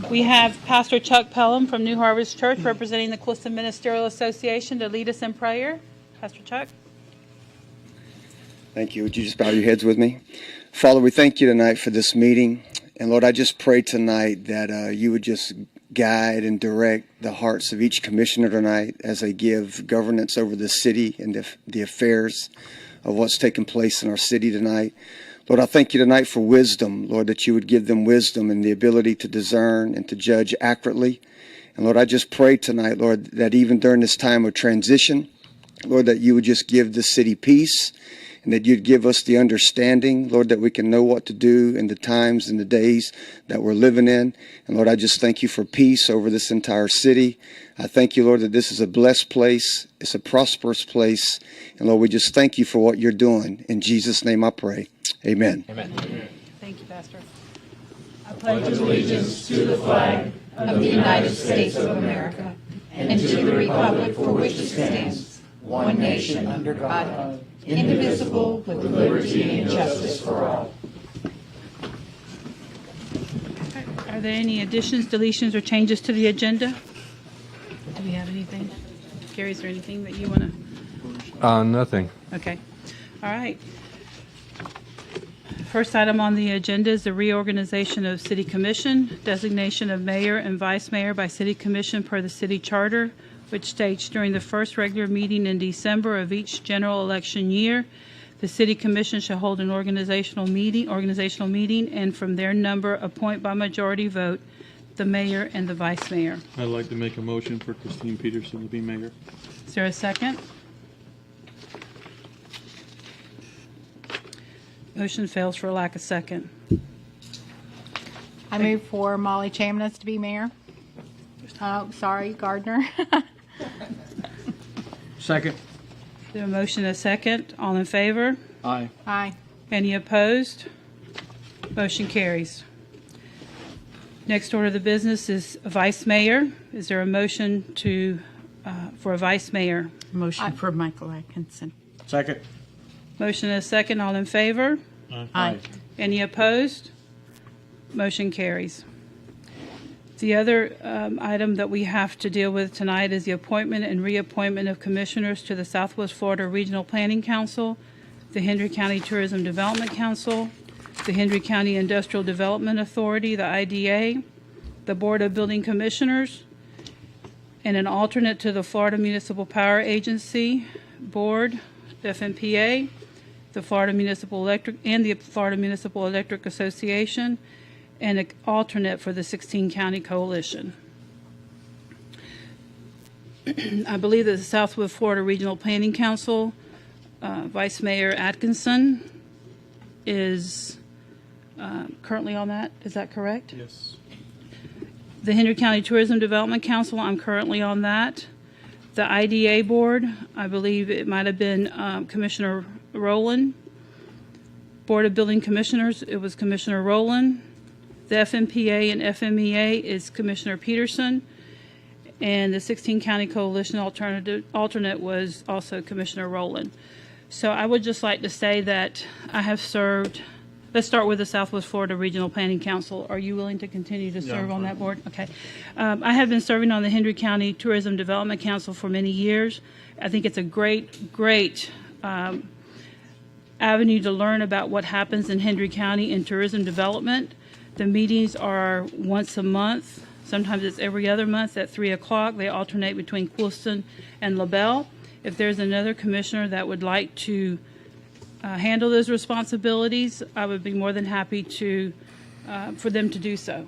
We have Pastor Chuck Pelham from New Harvest Church representing the Clifton Ministerial Association to lead us in prayer. Pastor Chuck. Thank you. Would you just bow your heads with me? Father, we thank you tonight for this meeting. And Lord, I just pray tonight that you would just guide and direct the hearts of each commissioner tonight as they give governance over the city and the affairs of what's taking place in our city tonight. Lord, I thank you tonight for wisdom, Lord, that you would give them wisdom and the ability to discern and to judge accurately. And Lord, I just pray tonight, Lord, that even during this time of transition, Lord, that you would just give the city peace and that you'd give us the understanding, Lord, that we can know what to do in the times and the days that we're living in. And Lord, I just thank you for peace over this entire city. I thank you, Lord, that this is a blessed place. It's a prosperous place. And Lord, we just thank you for what you're doing. In Jesus' name I pray. Amen. Amen. Thank you, Pastor. I pledge allegiance to the flag of the United States of America and to the republic for which it stands, one nation under God, indivisible, with liberty and justice for all. Are there any additions, deletions, or changes to the agenda? Do we have anything? Gary, is there anything that you want to? Nothing. Okay. All right. First item on the agenda is the reorganization of City Commission, designation of mayor and vice mayor by City Commission per the city charter, which states during the first regular meeting in December of each general election year, the City Commission shall hold an organizational meeting, and from their number appoint by majority vote the mayor and the vice mayor. I'd like to make a motion for Christine Peterson to be mayor. Is there a second? Motion fails for lack of second. I move for Molly Chamness to be mayor. Oh, sorry, Gardner. Second. There a motion and a second. All in favor? Aye. Aye. Any opposed? Motion carries. Next order of the business is vice mayor. Is there a motion for a vice mayor? Motion for Michael Atkinson. Second. Motion and a second. All in favor? Aye. Any opposed? Motion carries. The other item that we have to deal with tonight is the appointment and reappointment of commissioners to the Southwest Florida Regional Planning Council, the Hendry County Tourism Development Council, the Hendry County Industrial Development Authority, the IDA, the Board of Building Commissioners, and an alternate to the Florida Municipal Power Agency Board, FMPA, the Florida Municipal Electric and the Florida Municipal Electric Association, and an alternate for the 16 County Coalition. I believe that the Southwest Florida Regional Planning Council, Vice Mayor Atkinson is currently on that. Is that correct? Yes. The Hendry County Tourism Development Council, I'm currently on that. The IDA Board, I believe it might have been Commissioner Rowland. Board of Building Commissioners, it was Commissioner Rowland. The FMPA and FMEA is Commissioner Peterson. And the 16 County Coalition alternate was also Commissioner Rowland. So I would just like to say that I have served. Let's start with the Southwest Florida Regional Planning Council. Are you willing to continue to serve on that board? Okay. I have been serving on the Hendry County Tourism Development Council for many years. I think it's a great avenue to learn about what happens in Hendry County in tourism development. The meetings are once a month. Sometimes it's every other month at 3 o'clock. They alternate between Quilston and LaBelle. If there's another commissioner that would like to handle those responsibilities, I would be more than happy to for them to do so.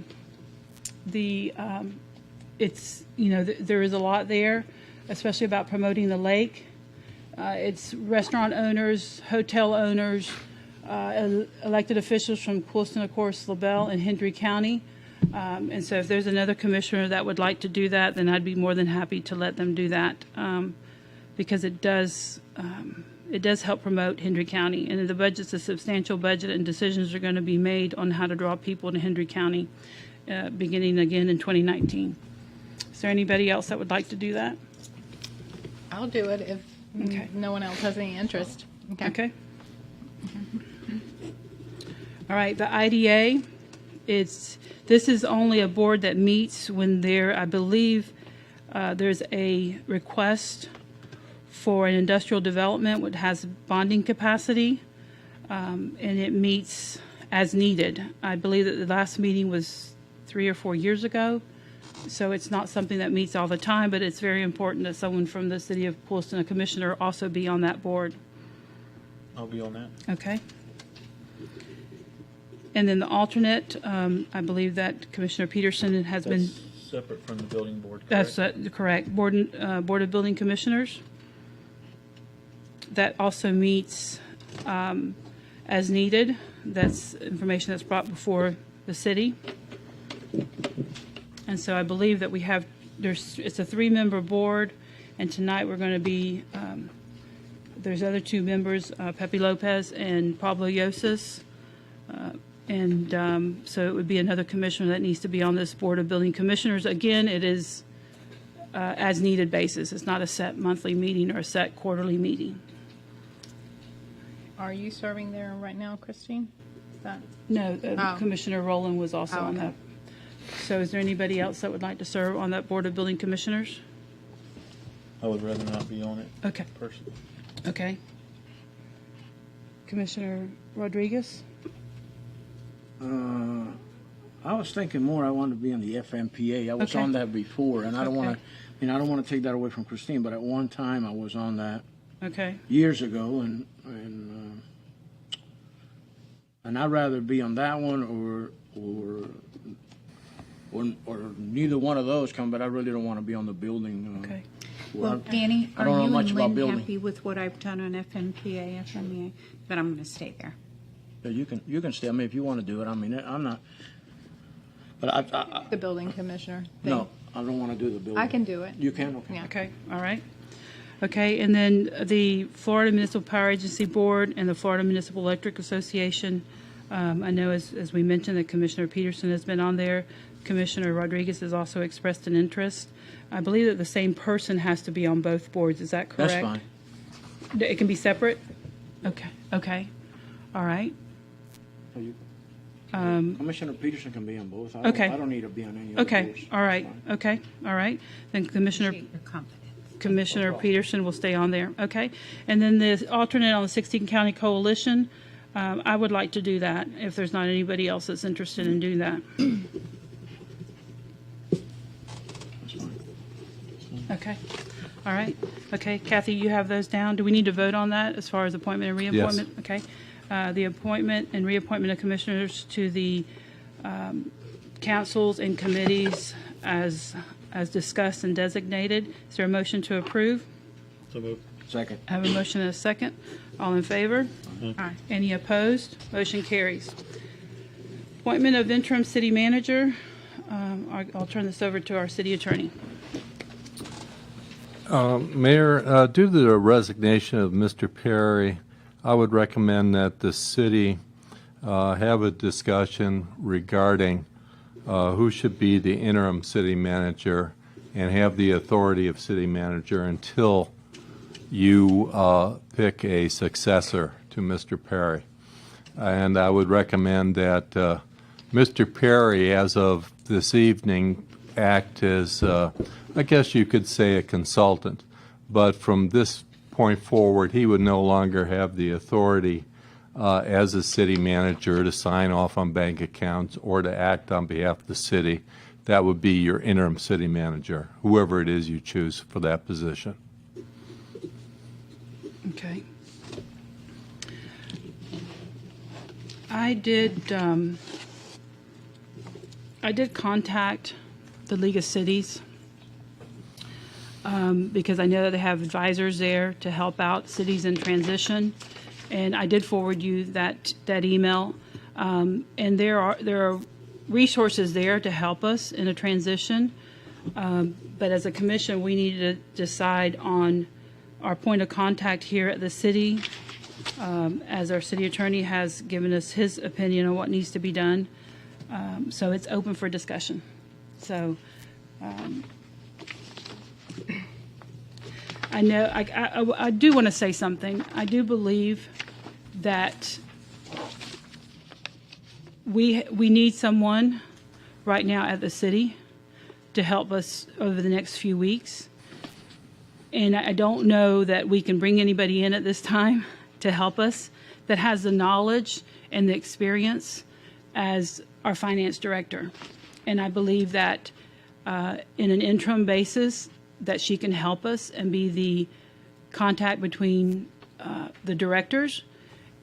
It's there is a lot there, especially about promoting the lake. It's restaurant owners, hotel owners, elected officials from Quilston, of course, LaBelle, and Hendry County. And so if there's another commissioner that would like to do that, then I'd be more than happy to let them do that because it does help promote Hendry County. And the budget's a substantial budget, and decisions are going to be made on how to draw people to Hendry County beginning again in 2019. Is there anybody else that would like to do that? I'll do it if Okay. no one else has any interest. Okay. Okay. All right, the IDA this is only a board that meets when I believe, there's a request for an industrial development which has bonding capacity, and it meets as needed. I believe that the last meeting was 3 or 4 years ago, so it's not something that meets all the time, but it's very important that someone from the city of Pooleston, a commissioner, also be on that board. I'll be on that. Okay. And then the alternate, I believe that Commissioner Peterson has been, Separate from the building board, that's correct, Board of Building Commissioners. That also meets as needed. That's information that's brought before the city. And so I believe that it's a 3-member board, and tonight we're going to be, there's other 2 members, Pepe Lopez and Pablo Yosas. So it would be another commissioner that needs to be on this Board of Building Commissioners. Again, it is as needed basis. It's not a set monthly meeting or a set quarterly meeting. Are you serving there right now, Christine? Is that? No, Oh. Commissioner Rowland was also Oh, on okay. that. So is there anybody else that would like to serve on that Board of Building Commissioners? I would rather not be on it Okay, personally. okay. Commissioner Rodriguez? I was thinking more I wanted to be in the FMPA. I was Okay. on that before, and I don't want Okay. to, I don't want to take that away from Christine, but at one time I was on that Okay, years ago, and I'd rather be on that one or neither one of those come, but I really don't want to be on the building. okay. Well, Danny, I are don't know you much and about Lynn building. happy with what I've done on FMPA, FMEA? But I'm going to stay there. Yeah, you can stay. I mean, if you want to do it. I mean, I'm not. But I The building commissioner thing? no, I don't want to do the building. I can do it. You can. Okay. Yeah. Okay, all right. Okay, and then the Florida Municipal Power Agency Board and the Florida Municipal Electric Association. I know, as we mentioned, that Commissioner Peterson has been on there. Commissioner Rodriguez has also expressed an interest. I believe that the same person has to be on both boards. Is that correct? That's fine. It can be separate? Okay, okay, all right. Commissioner Peterson can be on both. I don't, Okay. I don't need to be on any other Okay, boards. all right, It's fine. okay, all right. Then Commissioner Appreciate your confidence. Commissioner Peterson will stay on there, okay? And then the alternate on the 16 County Coalition, I would like to do that, if there's not anybody else that's interested in doing that. That's fine. Okay, all right. Okay, Kathy, you have those down. Do we need to vote on that as far as appointment and reappointment? Okay. The appointment and reappointment of commissioners to the councils and committees as discussed and designated. Is there a motion to approve? So moved. Second. I have a motion and a second. All in favor? Aye. Any opposed? Motion carries. Appointment of interim city manager. I'll turn this over to our city attorney. Mayor, due to the resignation of Mr. Perry, I would recommend that the city have a discussion regarding who should be the interim city manager and have the authority of city manager until you pick a successor to Mr. Perry. And I would recommend that Mr. Perry, as of this evening, act as, I guess you could say, a consultant. But from this point forward, he would no longer have the authority as a city manager to sign off on bank accounts or to act on behalf of the city. That would be your interim city manager, whoever it is you choose for that position. Okay. I did contact the League of Cities because I know that they have advisors there to help out cities in transition, and I did forward you that email. And there are resources there to help us in a transition, but as a commission, we need to decide on our point of contact here at the city, as our city attorney has given us his opinion on what needs to be done. So it's open for discussion. So I know I do want to say something. I do believe that we need someone right now at the city to help us over the next few weeks. And I don't know that we can bring anybody in at this time to help us that has the knowledge and the experience as our finance director. And I believe that in an interim basis, that she can help us and be the contact between the directors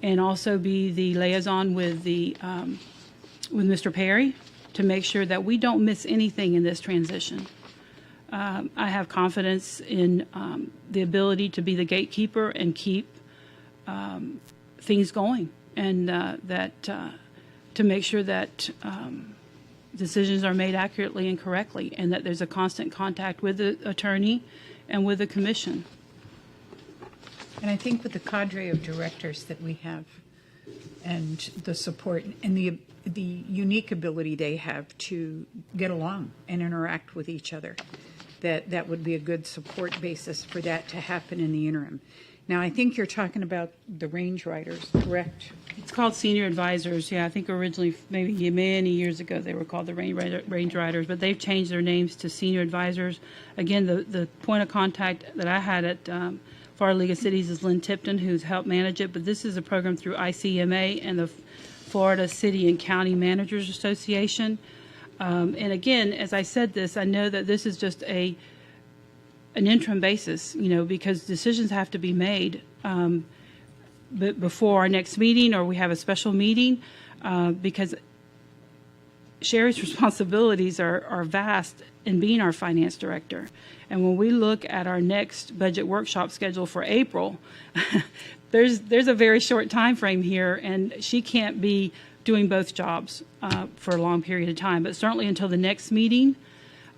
and also be the liaison with with Mr. Perry to make sure that we don't miss anything in this transition. I have confidence in the ability to be the gatekeeper and keep things going, and to make sure that decisions are made accurately and correctly, and that there's a constant contact with the attorney and with the commission. And I think with the cadre of directors that we have and the support and the unique ability they have to get along and interact with each other, that would be a good support basis for that to happen in the interim. Now, I think you're talking about the range riders, correct? It's called senior advisors. Yeah, I think originally, maybe many years ago, they were called the range riders, but they've changed their names to senior advisors. Again, the point of contact that I had at Florida League of Cities is Lynn Tipton, who's helped manage it, but this is a program through ICMA and the Florida City and County Managers Association. And again, as I said this, I know that this is just an interim basis, because decisions have to be made but before our next meeting, or we have a special meeting, because Sherry's responsibilities are vast in being our finance director. And when we look at our next budget workshop schedule for April, there's a very short time frame here, and she can't be doing both jobs for a long period of time, but certainly until the next meeting.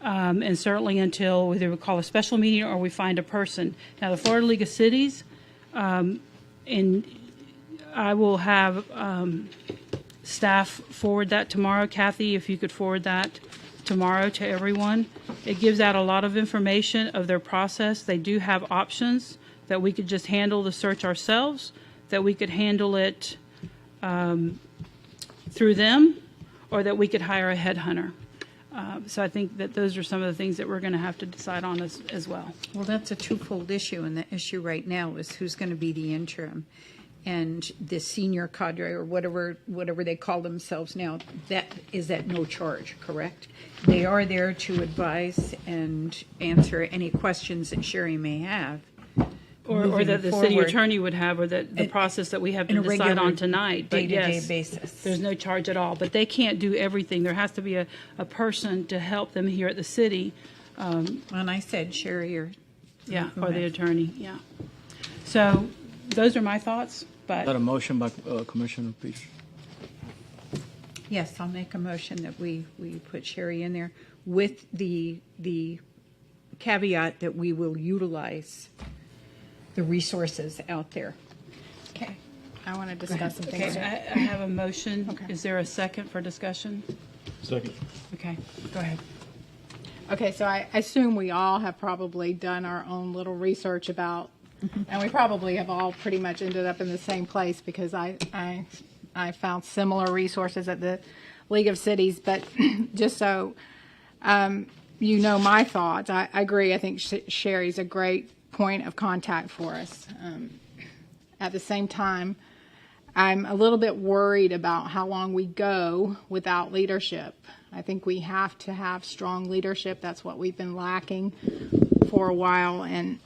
And certainly until either we call a special meeting or we find a person. Now, the Florida League of Cities, and I will have staff forward that tomorrow. Kathy, if you could forward that tomorrow to everyone. It gives out a lot of information of their process. They do have options that we could just handle the search ourselves, that we could handle it through them, or that we could hire a headhunter. So I think that those are some of the things that we're going to have to decide on as well. Well, that's a twofold issue, and the issue right now is who's going to be the interim. And the senior cadre, or whatever they call themselves now, that is at no charge, correct? They are there to advise and answer any questions that Sherry may have. Or that the city forward. attorney would have, or that the process that we have to In a decide regular on tonight. But day-to-day yes, basis. there's no charge at all. But they can't do everything. There has to be a person to help them here at the city. And I said Sherry or Yeah, or the attorney, yeah. So those are my thoughts, Is that but a motion by Commissioner Peach? yes, I'll make a motion that we put Sherry in there with the caveat that we will utilize the resources out there. Okay. I want to discuss some okay, things. I have a motion. Okay. Is there a second for discussion? Second. Okay, go ahead. Okay, so I assume we all have probably done our own little research about, and we probably have all pretty much ended up in the same place, because I found similar resources at the League of Cities. But just so my thoughts, I agree. I think Sherry's a great point of contact for us. At the same time, I'm a little bit worried about how long we go without leadership. I think we have to have strong leadership. That's what we've been lacking for a while, and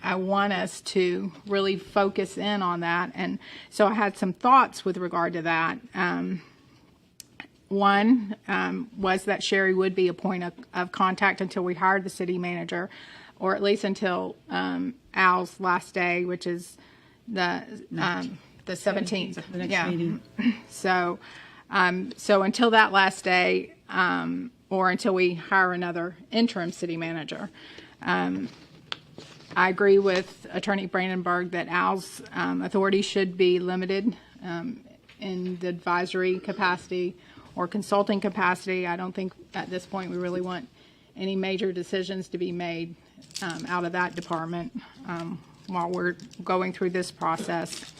I want us to really focus in on that. And so I had some thoughts with regard to that. One was that Sherry would be a point of contact until we hired the city manager, or at least until Al's last day, which is the 17th. The next Yeah. meeting. So until that last day, or until we hire another interim city manager. I agree with Attorney Brandenburg that Al's authority should be limited in the advisory capacity or consulting capacity. I don't think at this point we really want any major decisions to be made out of that department while we're going through this process.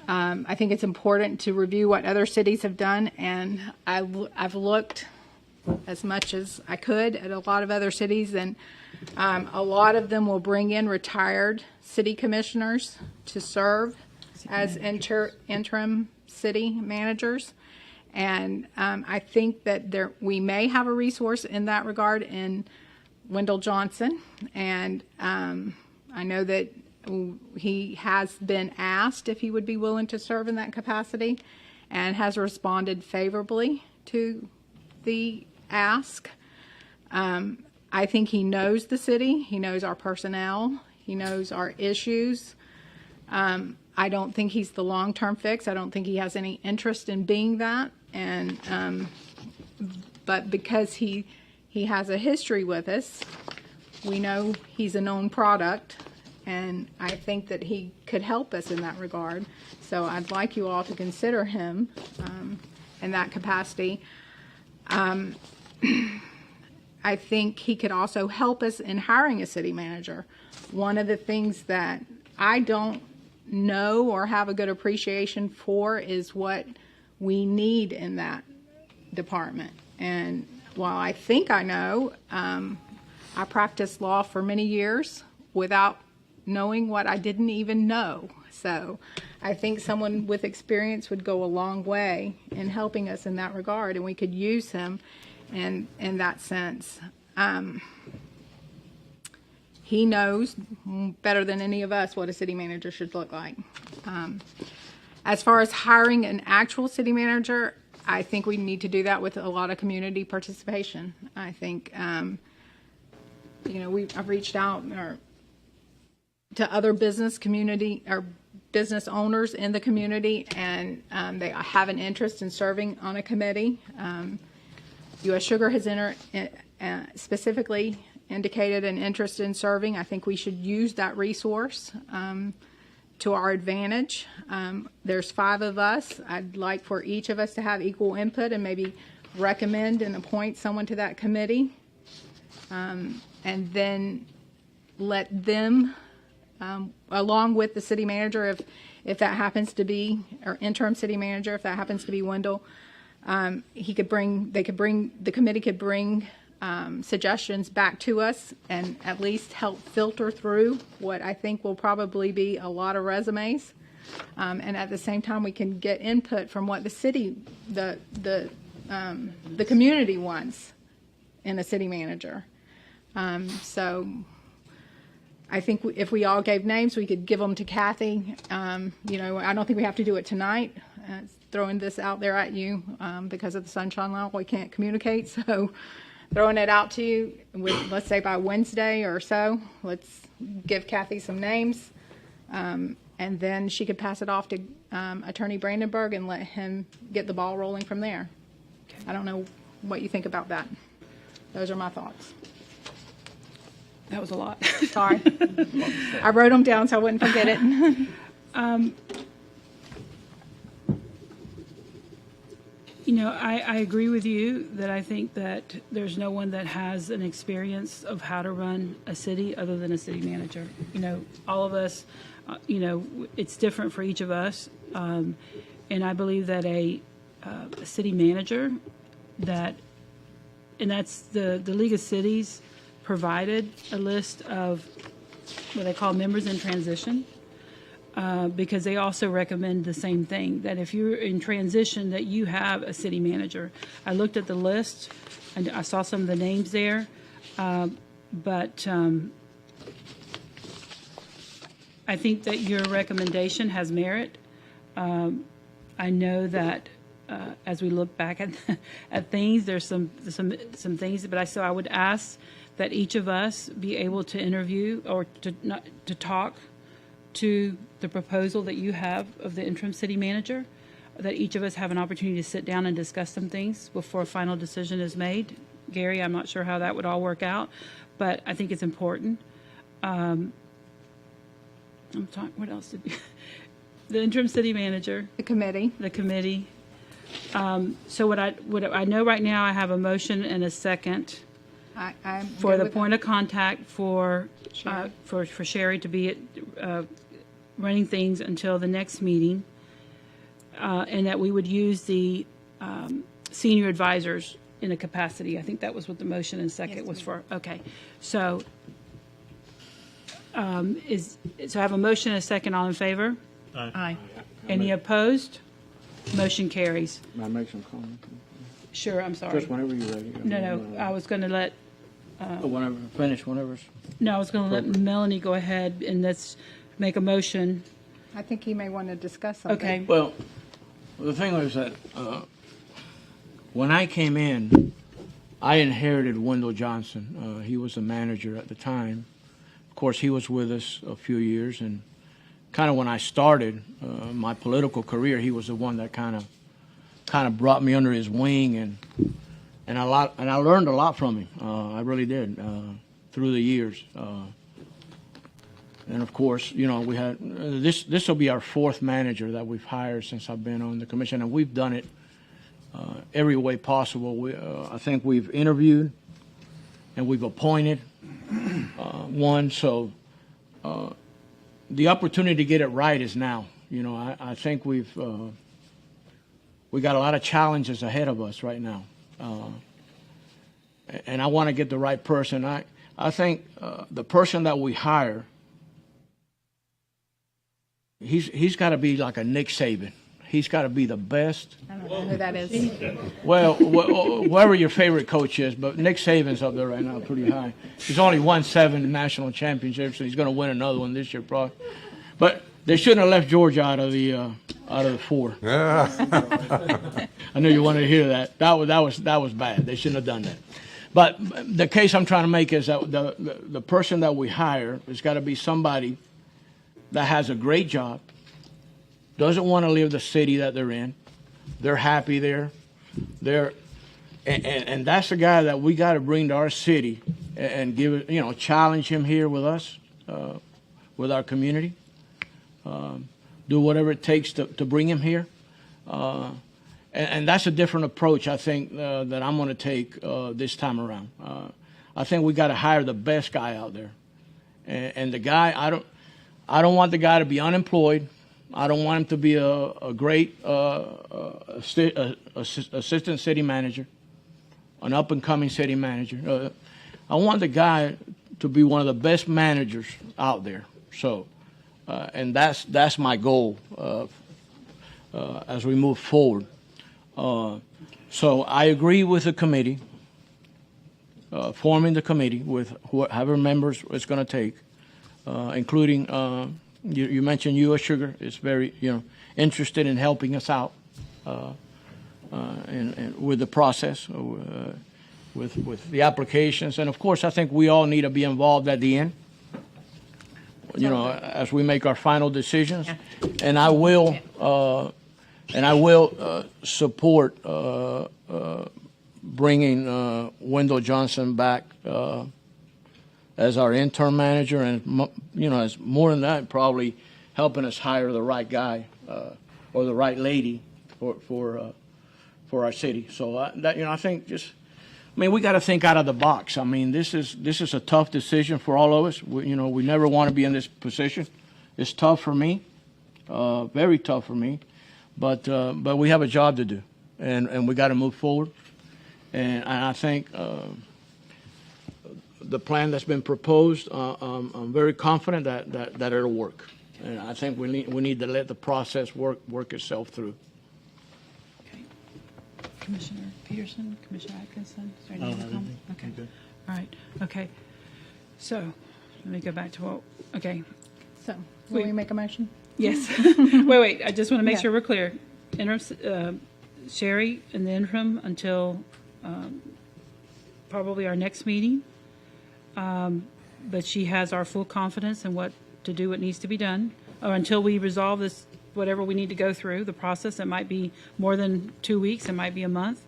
I think it's important to review what other cities have done, and I've looked as much as I could at a lot of other cities, and a lot of them will bring in retired city commissioners to serve as interim city managers. And I think that we may have a resource in that regard in Wendell Johnson. And I know that he has been asked if he would be willing to serve in that capacity and has responded favorably to the ask. I think he knows the city. He knows our personnel. He knows our issues. I don't think he's the long-term fix. I don't think he has any interest in being that. And but because he has a history with us, we know he's a known product, and I think that he could help us in that regard. So I'd like you all to consider him in that capacity. I think he could also help us in hiring a city manager. One of the things that I don't know or have a good appreciation for is what we need in that department. And while I think I know, I practiced law for many years without knowing what I didn't even know. So I think someone with experience would go a long way in helping us in that regard, and we could use him in that sense. He knows better than any of us what a city manager should look like. As far as hiring an actual city manager, I think we need to do that with a lot of community participation. I think, I've reached out to other business community or business owners in the community, and they have an interest in serving on a committee. U.S. Sugar has specifically indicated an interest in serving. I think we should use that resource to our advantage. There's 5 of us. I'd like for each of us to have equal input and maybe recommend and appoint someone to that committee, and then let them, along with the city manager, if that happens to be, or interim city manager, if that happens to be Wendell, the committee could bring suggestions back to us and at least help filter through what I think will probably be a lot of resumes. And at the same time, we can get input from what the city, the community wants in a city manager. So I think if we all gave names, we could give them to Kathy. I don't think we have to do it tonight. Throwing this out there at you because of the sunshine law, we can't communicate. So throwing it out to you, let's say by Wednesday or so, let's give Kathy some names, and then she could pass it off to Attorney Brandenburg and let him get the ball rolling from there. Okay. I don't know what you think about that. Those are my thoughts. That was a lot. Sorry. I wrote them down so I wouldn't forget it. I agree with you that I think that there's no one that has an experience of how to run a city other than a city manager. All of us, it's different for each of us. And I believe that a city manager and that's the League of Cities provided a list of what they call members in transition. Because they also recommend the same thing, that if you're in transition, that you have a city manager. I looked at the list, and I saw some of the names there, but I think that your recommendation has merit. I know that as we look back at things, there's some things, but I would ask that each of us be able to interview or to talk to the proposal that you have of the interim city manager, that each of us have an opportunity to sit down and discuss some things before a final decision is made. Gary, I'm not sure how that would all work out, but I think it's important. What else did we? The interim city manager. The committee. The committee. So what I know right now, I have a motion and a second I'm for good the with point of contact for Sherry. for Sherry to be running things until the next meeting, and that we would use the senior advisors in a capacity. I think that was what the motion and second was for. Okay. So so I have a motion and a second. All in favor? Aye. Any opposed? Motion carries. May I make some comments? Sure, I'm sorry. Just whenever you're ready. No, I was going to let, Whenever, finish, whenever. I was going to let Melanie go ahead and let's make a motion. I think he may want to discuss something. Okay. Well, the thing was that when I came in, I inherited Wendell Johnson. He was the manager at the time. Of course, he was with us a few years, and kind of when I started my political career, he was the one that kind of brought me under his wing, and I learned a lot from him. I really did through the years. And of course, you know, we had this will be our fourth manager that we've hired since I've been on the commission, and we've done it every way possible. I think we've interviewed and we've appointed one. So the opportunity to get it right is now. You know, I think we got a lot of challenges ahead of us right now, and I want to get the right person. I think the person that we hire, he's got to be like a Nick Saban. He's got to be the best. I don't know who that is. Well, whoever your favorite coach is, but Nick Saban's up there right now, pretty high. He's only won 7 national championships, and he's going to win another one this year, probably. But they shouldn't have left Georgia out of the 4. I know you wanted to hear that. That was bad. They shouldn't have done that. But the case I'm trying to make is that the person that we hire has got to be somebody that has a great job, doesn't want to leave the city that they're in. They're happy there. And that's the guy that we got to bring to our city and give it, you know, challenge him here with us, with our community. Do whatever it takes to bring him here. And that's a different approach, I think, that I'm going to take this time around. I think we got to hire the best guy out there. And the guy, I don't want the guy to be unemployed. I don't want him to be a great assistant city manager, an up-and-coming city manager. I want the guy to be one of the best managers out there. So, and that's my goal as we move forward. So I agree with the committee, forming the committee with whoever members it's going to take, including. You mentioned U.S. Sugar is very, interested in helping us out and with the process, with the applications, and of course, I think we all need to be involved at the end. As we make our final decisions, and I will support bringing Wendell Johnson back. As our interim manager, and as more than that, probably helping us hire the right guy or the right lady for our city. So I think we got to think out of the box. I mean, this is a tough decision for all of us. We never want to be in this position. It's tough for me, very tough for me, but we have a job to do, and we got to move forward. And I think. The plan that's been proposed, I'm very confident that it'll work, and I think we need to let the process work itself through. Okay. Commissioner Peterson, Commissioner Atkinson, is there any other comment? Okay. All right. Okay. So let me go back to okay. So, will we make a motion? Yes. wait. I just want to make sure we're clear. Interim, Sherry in the interim until probably our next meeting. But she has our full confidence in what to do, what needs to be done, or until we resolve this, whatever we need to go through the process. It might be more than 2 weeks. It might be a month.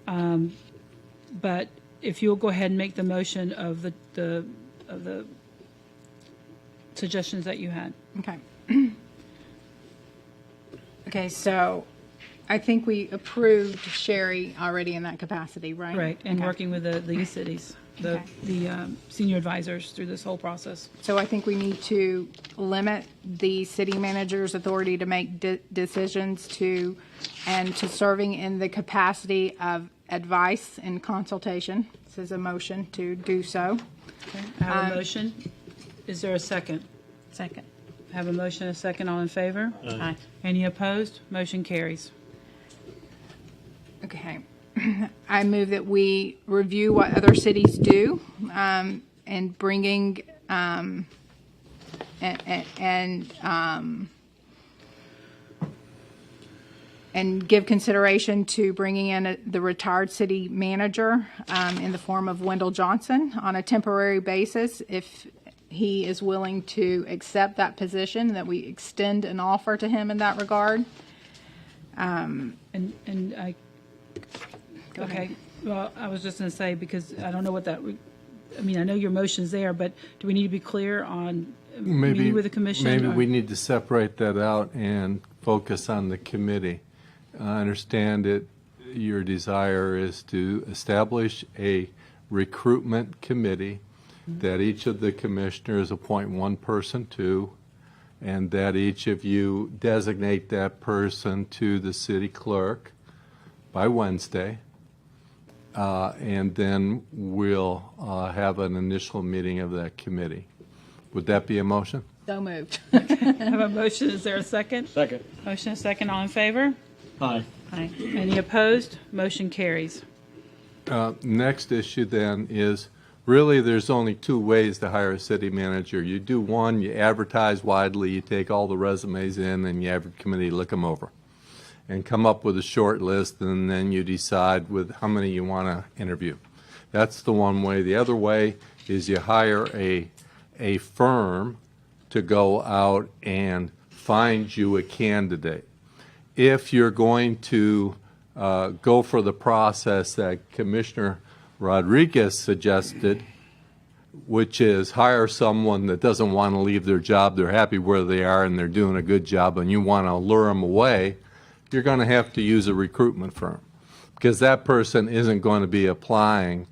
But if you'll go ahead and make the motion of the suggestions that you had. Okay. Okay, so I think we approved Sherry already in that capacity, right? Right, and Okay. working with the League of Cities, the senior advisors through this whole process. So I think we need to limit the city manager's authority to make decisions and to serving in the capacity of advice and consultation. This is a motion to do so. I have a motion. Is there a second? Second. I have a motion and a second. All in favor? Aye. Any opposed? Motion carries. Okay. I move that we review what other cities do and bringing and give consideration to bringing in the retired city manager in the form of Wendell Johnson on a temporary basis if he is willing to accept that position, that we extend an offer to him in that regard. And I, Go ahead. okay, well, I was just going to say, because I don't know what that, I mean, I know your motion's there, but do we need to be clear on meeting with the commission? Maybe or- we need to separate that out and focus on the committee. I understand it, your desire is to establish a recruitment committee that each of the commissioners appoint one person to, and that each of you designate that person to the city clerk by Wednesday. And then we'll have an initial meeting of that committee. Would that be a motion? So moved. I have a motion. Is there a second? Second. Motion and a second. All in favor? Aye. Aye. Any opposed? Motion carries. Next issue then is, really, there's only two ways to hire a city manager. You do one, you advertise widely, you take all the resumes in, and you have your committee look them over and come up with a short list, and then you decide with how many you want to interview. That's the one way. The other way is you hire a firm to go out and find you a candidate. If you're going to go for the process that Commissioner Rodriguez suggested, which is hire someone that doesn't want to leave their job, they're happy where they are and they're doing a good job, and you want to lure them away, you're going to have to use a recruitment firm, because that person isn't going to be applying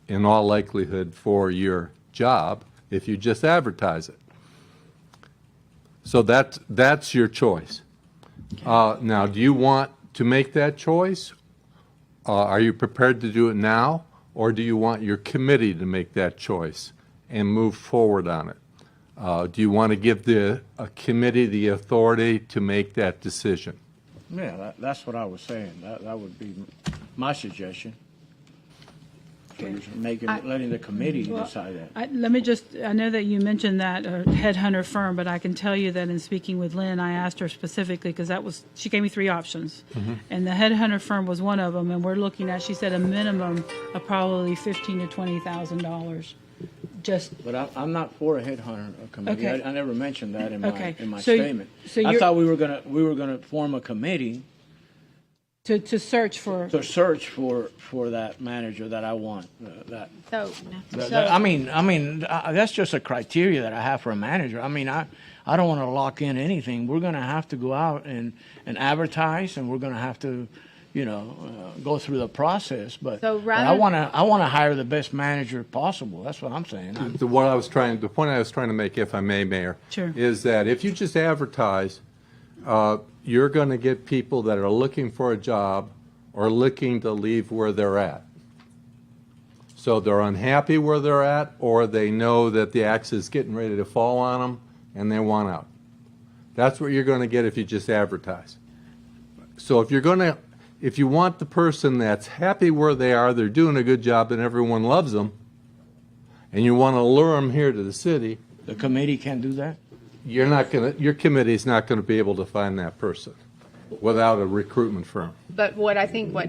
in all likelihood for your job if you just advertise it. So that's your choice. Now, do you want to make that choice? Are you prepared to do it now, or do you want your committee to make that choice and move forward on it? Do you want to give a committee the authority to make that decision? Yeah, that's what I was saying. That would be my suggestion. So you're letting the committee decide that. Let me just, I know that you mentioned that headhunter firm, but I can tell you that in speaking with Lynn, I asked her specifically, because she gave me three options. And the headhunter firm was one of them, and we're looking at, she said, a minimum of probably $15,000 to $20,000. But I'm not for a headhunter committee. Okay. I never mentioned that in my Okay. statement. So I you're- thought we were gonna form a committee To search for, to search for that manager that I want. So, That's just a criteria that I have for a manager. I mean, I don't want to lock in anything. We're going to have to go out and advertise, and we're going to have to, go through the process. But, So but I want to hire the best manager possible. That's what I'm saying. The point I was trying to make, if I may, Mayor, Sure. is that if you just advertise, you're going to get people that are looking for a job or looking to leave where they're at. So they're unhappy where they're at, or they know that the axe is getting ready to fall on them and they want out. That's what you're going to get if you just advertise. So if you want the person that's happy where they are, they're doing a good job and everyone loves them, and you want to lure them here to the city, The committee can do that? your committee's not going to be able to find that person without a recruitment firm. but what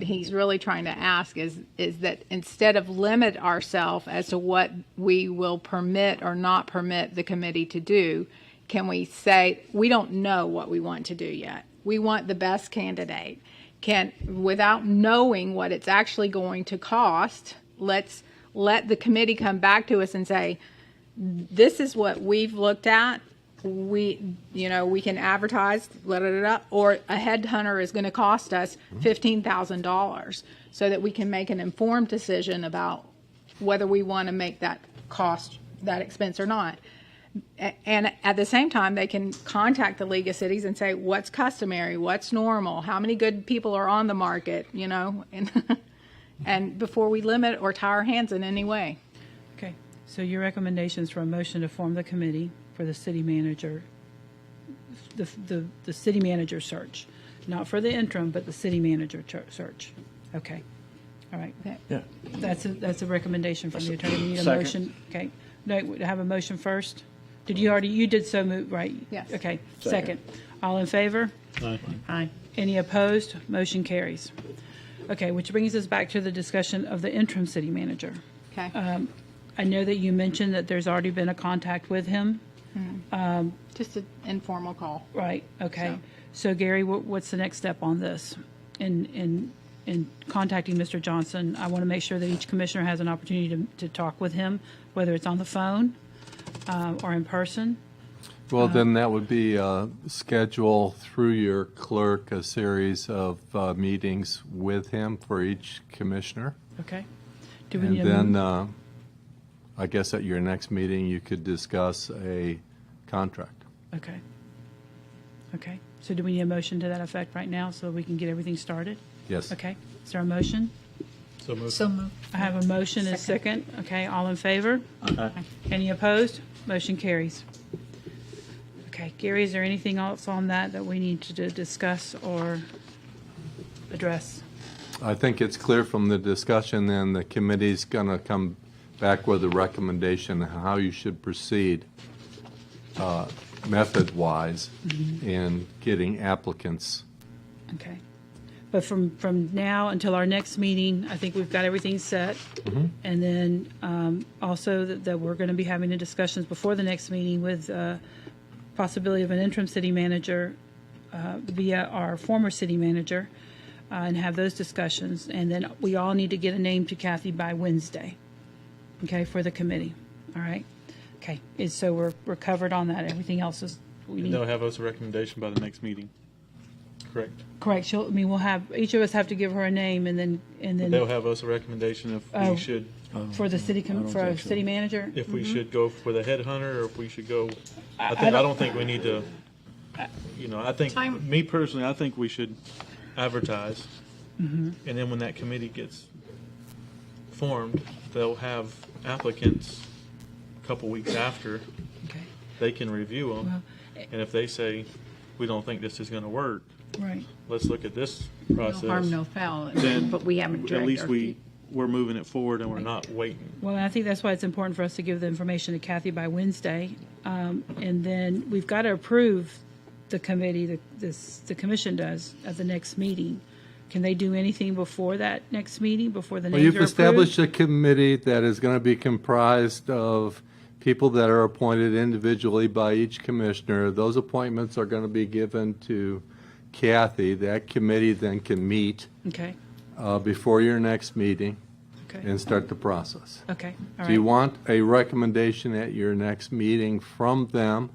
he's really trying to ask is that instead of limit ourselves as to what we will permit or not permit the committee to do, can we say, we don't know what we want to do yet. We want the best candidate. Without knowing what it's actually going to cost, let's let the committee come back to us and say, this is what we've looked at. we can advertise, or a headhunter is going to cost us $15,000, so that we can make an informed decision about whether we want to make that expense or not. And at the same time, they can contact the League of Cities and say, what's customary, what's normal, how many good people are on the market, and before we limit or tie our hands in any way. Okay, so your recommendations for a motion to form the committee for the city manager, the city manager search, not for the interim, but the city manager search. Okay, all right. Yeah. That's a recommendation from the attorney. We need a Second. motion. Okay, no, have a motion first. You did so move, right? Yes. Okay, second. All in favor? Aye. Aye. Any opposed? Motion carries. Okay, which brings us back to the discussion of the interim city manager. Okay. I know that you mentioned that there's already been a contact with him. Just an informal call. Right, okay. So Gary, what's the next step on this? In contacting Mr. Johnson, I want to make sure that each commissioner has an opportunity to talk with him, whether it's on the phone or in person. Well, then that would be schedule through your clerk a series of meetings with him for each commissioner. Okay. Do we And need a then I guess at your next meeting, you could discuss a contract. Okay. Okay. So do we need a motion to that effect right now so we can get everything started? Yes. Okay. Is there a motion? So moved. So moved. I have a motion and a second. Okay, all in favor? Aye. Any opposed? Motion carries. Okay, Gary, is there anything else on that we need to discuss or address? I think it's clear from the discussion then the committee's going to come back with a recommendation on how you should proceed method-wise in getting applicants. Okay. But from now until our next meeting, I think we've got everything set. And then also that we're going to be having the discussions before the next meeting with possibility of an interim city manager via our former city manager and have those discussions. And then we all need to get a name to Kathy by Wednesday, okay, for the committee. All right? Okay. So we're covered on that. Everything else is, we need. They'll have us a recommendation by the next meeting. Correct. Correct. We'll have, each of us have to give her a name and then. They'll have us a recommendation if Oh. we should, For the city, for a city manager? if we should go for the headhunter, or if we should go, I don't- don't think we need to, I think, Time- me personally, I think we should advertise. And then when that committee gets formed, they'll have applicants a couple weeks after. Okay, They can review them. And if they say, we don't think this is going to work, right. let's look at this No process. harm, no foul, Then but we haven't At dragged least our feet. we're moving it forward and we're not waiting. Well, I think that's why it's important for us to give the information to Kathy by Wednesday. And then we've got to approve the committee, the commission does, at the next meeting. Can they do anything before that next meeting, before the Well, names you've are established approved? a committee that is going to be comprised of people that are appointed individually by each commissioner. Those appointments are going to be given to Kathy. That committee then can meet Okay, before your next meeting okay, and start the process. okay, all Do you right. want a recommendation at your next meeting from them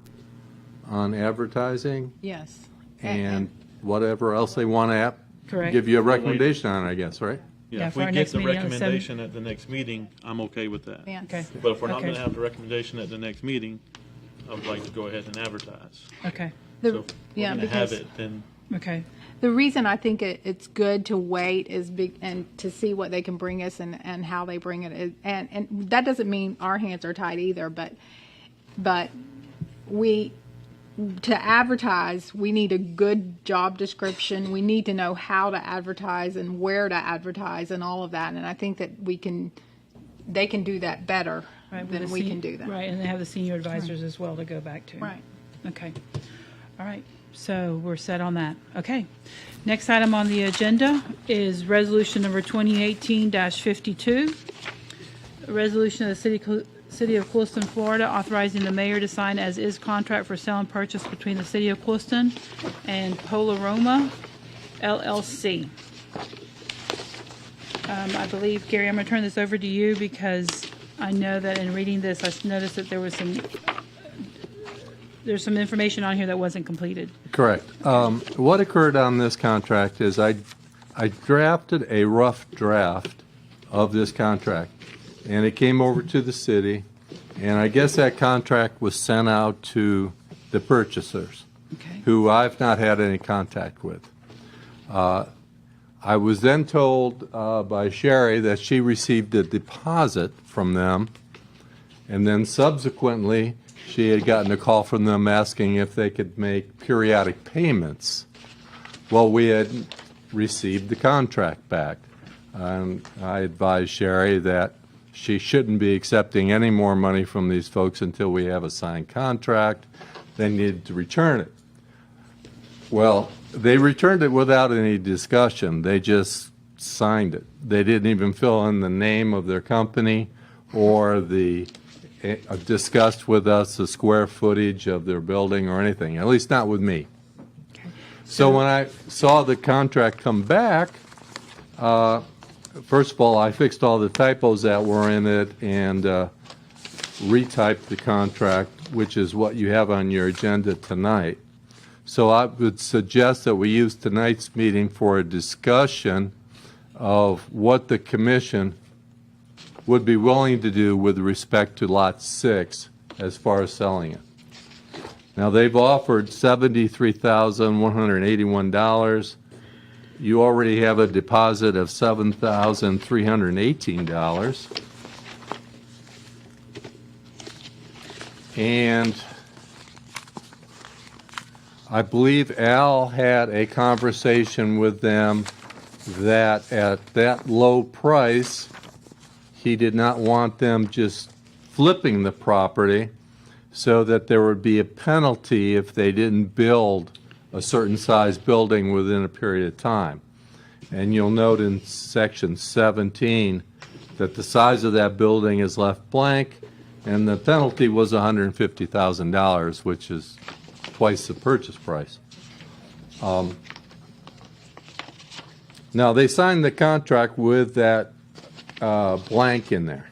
on advertising Yes. and whatever else they want to Correct. give you a recommendation on, I guess, right? Yeah, If for we our get next the meeting on the seventh- recommendation at the next meeting, I'm okay with that. Yeah. Okay, But if we're not Okay. going to have the recommendation at the next meeting, I would like to go ahead and advertise. okay, So if yeah, we're going to have because- it, then okay, The reason I think it's good to wait is and to see what they can bring us and how they bring it is, and that doesn't mean our hands are tied either, but we to advertise, we need a good job description. We need to know how to advertise and where to advertise and all of that. And I think that they can do that better right. with than the we sen- can do that. Right, and they have the senior advisors as well to go back to. Right. Okay. All right. So we're set on that. Okay. Next item on the agenda is resolution number 2018-52. A resolution of the City of Clueston, Florida, authorizing the mayor to sign as is contract for sale and purchase between the City of Clueston and Polaroma LLC. I believe, Gary, I'm going to turn this over to you because I know that in reading this, I noticed that there was some there's some information on here that wasn't completed. Correct. What occurred on this contract is I drafted a rough draft of this contract, and it came over to the city, and I guess that contract was sent out to the purchasers, Okay. who I've not had any contact with. I was then told by Sherry that she received a deposit from them, and then subsequently she had gotten a call from them asking if they could make periodic payments. Well, we had received the contract back. And I advised Sherry that she shouldn't be accepting any more money from these folks until we have a signed contract. They needed to return it. Well, they returned it without any discussion. They just signed it. They didn't even fill in the name of their company or discussed with us the square footage of their building or anything, at least not with me. So when I saw the contract come back, first of all, I fixed all the typos that were in it and retyped the contract, which is what you have on your agenda tonight. So I would suggest that we use tonight's meeting for a discussion of what the commission would be willing to do with respect to Lot 6 as far as selling it. Now, they've offered $73,181. You already have a deposit of $7,318. And I believe Al had a conversation with them that at that low price, he did not want them just flipping the property, so that there would be a penalty if they didn't build a certain size building within a period of time. And you'll note in section 17 that the size of that building is left blank, and the penalty was $150,000, which is twice the purchase price. Now, they signed the contract with that blank in there,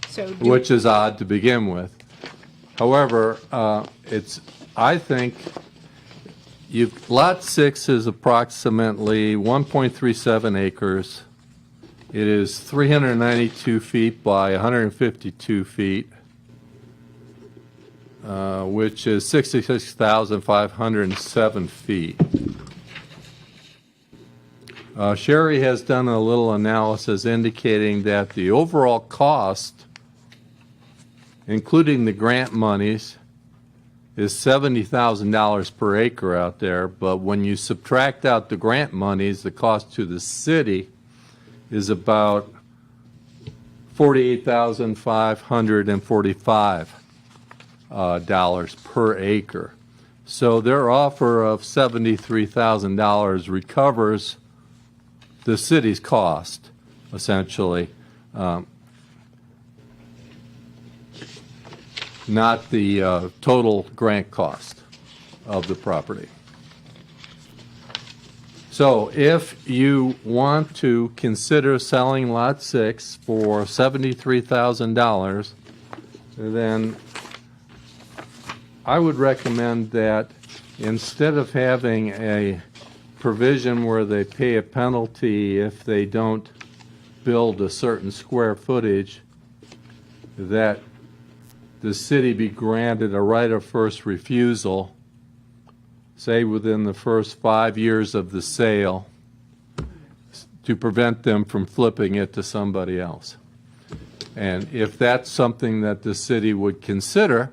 So which is odd to begin with. However, I think Lot 6 is approximately 1.37 acres. It is 392 feet by 152 feet, which is 66,507 feet. Sherry has done a little analysis indicating that the overall cost, including the grant monies, is $70,000 per acre out there, but when you subtract out the grant monies, the cost to the city is about $48,545 per acre. So their offer of $73,000 recovers the city's cost, essentially, not the total grant cost of the property. So if you want to consider selling Lot 6 for $73,000, then I would recommend that instead of having a provision where they pay a penalty if they don't build a certain square footage, that the city be granted a right of first refusal, say within the first 5 years of the sale, to prevent them from flipping it to somebody else. And if that's something that the city would consider,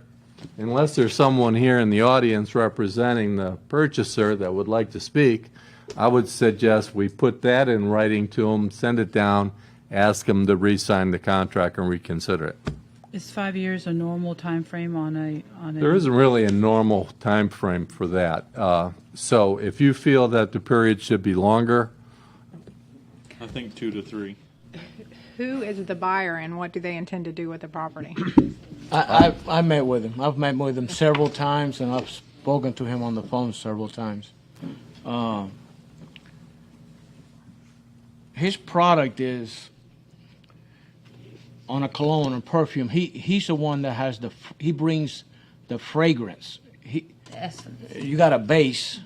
unless there's someone here in the audience representing the purchaser that would like to speak, I would suggest we put that in writing to them, send it down, ask them to re-sign the contract and reconsider it. Is 5 years a normal time frame on a? There isn't really a normal time frame for that. So if you feel that the period should be longer, I think 2 to 3. who is the buyer and what do they intend to do with the property? I met with him. I've met with him several times, and I've spoken to him on the phone several times. His product is on a cologne or perfume. He's the one that has he brings the fragrance. Essence. You got a base,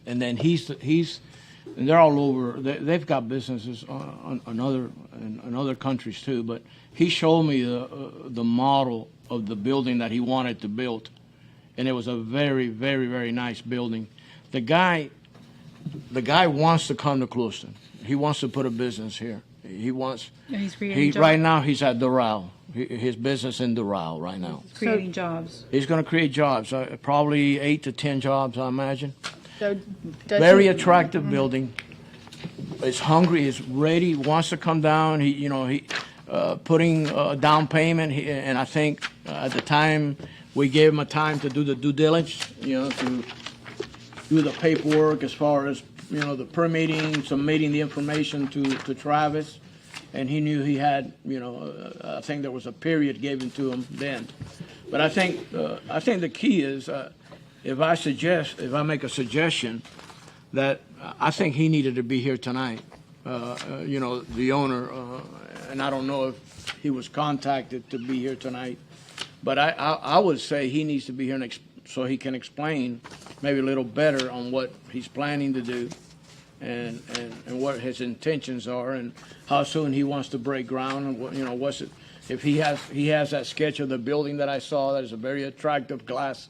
and then and they're all over. They've got businesses in other countries too. But he showed me the model of the building that he wanted to build, and it was a very, very, very nice building. The guy wants to come to Clueston. He wants to put a business here. He wants. And he's creating jobs. Right now he's at Doral. His business in Doral right now. Creating jobs. He's going to create jobs, probably 8 to 10 jobs, I imagine. So does Very he- attractive building. Is hungry, is ready, wants to come down. He putting a down payment, and I think at the time we gave him a time to do the due diligence, to do the paperwork as far as the permitting, submitting the information to Travis, and he knew he had I think there was a period given to him then. But I think the key is if I make a suggestion that I think he needed to be here tonight. The owner, and I don't know if he was contacted to be here tonight, but I would say he needs to be here so he can explain maybe a little better on what he's planning to do and what his intentions are and how soon he wants to break ground and what's it. If he has that sketch of the building that I saw, that is a very attractive glass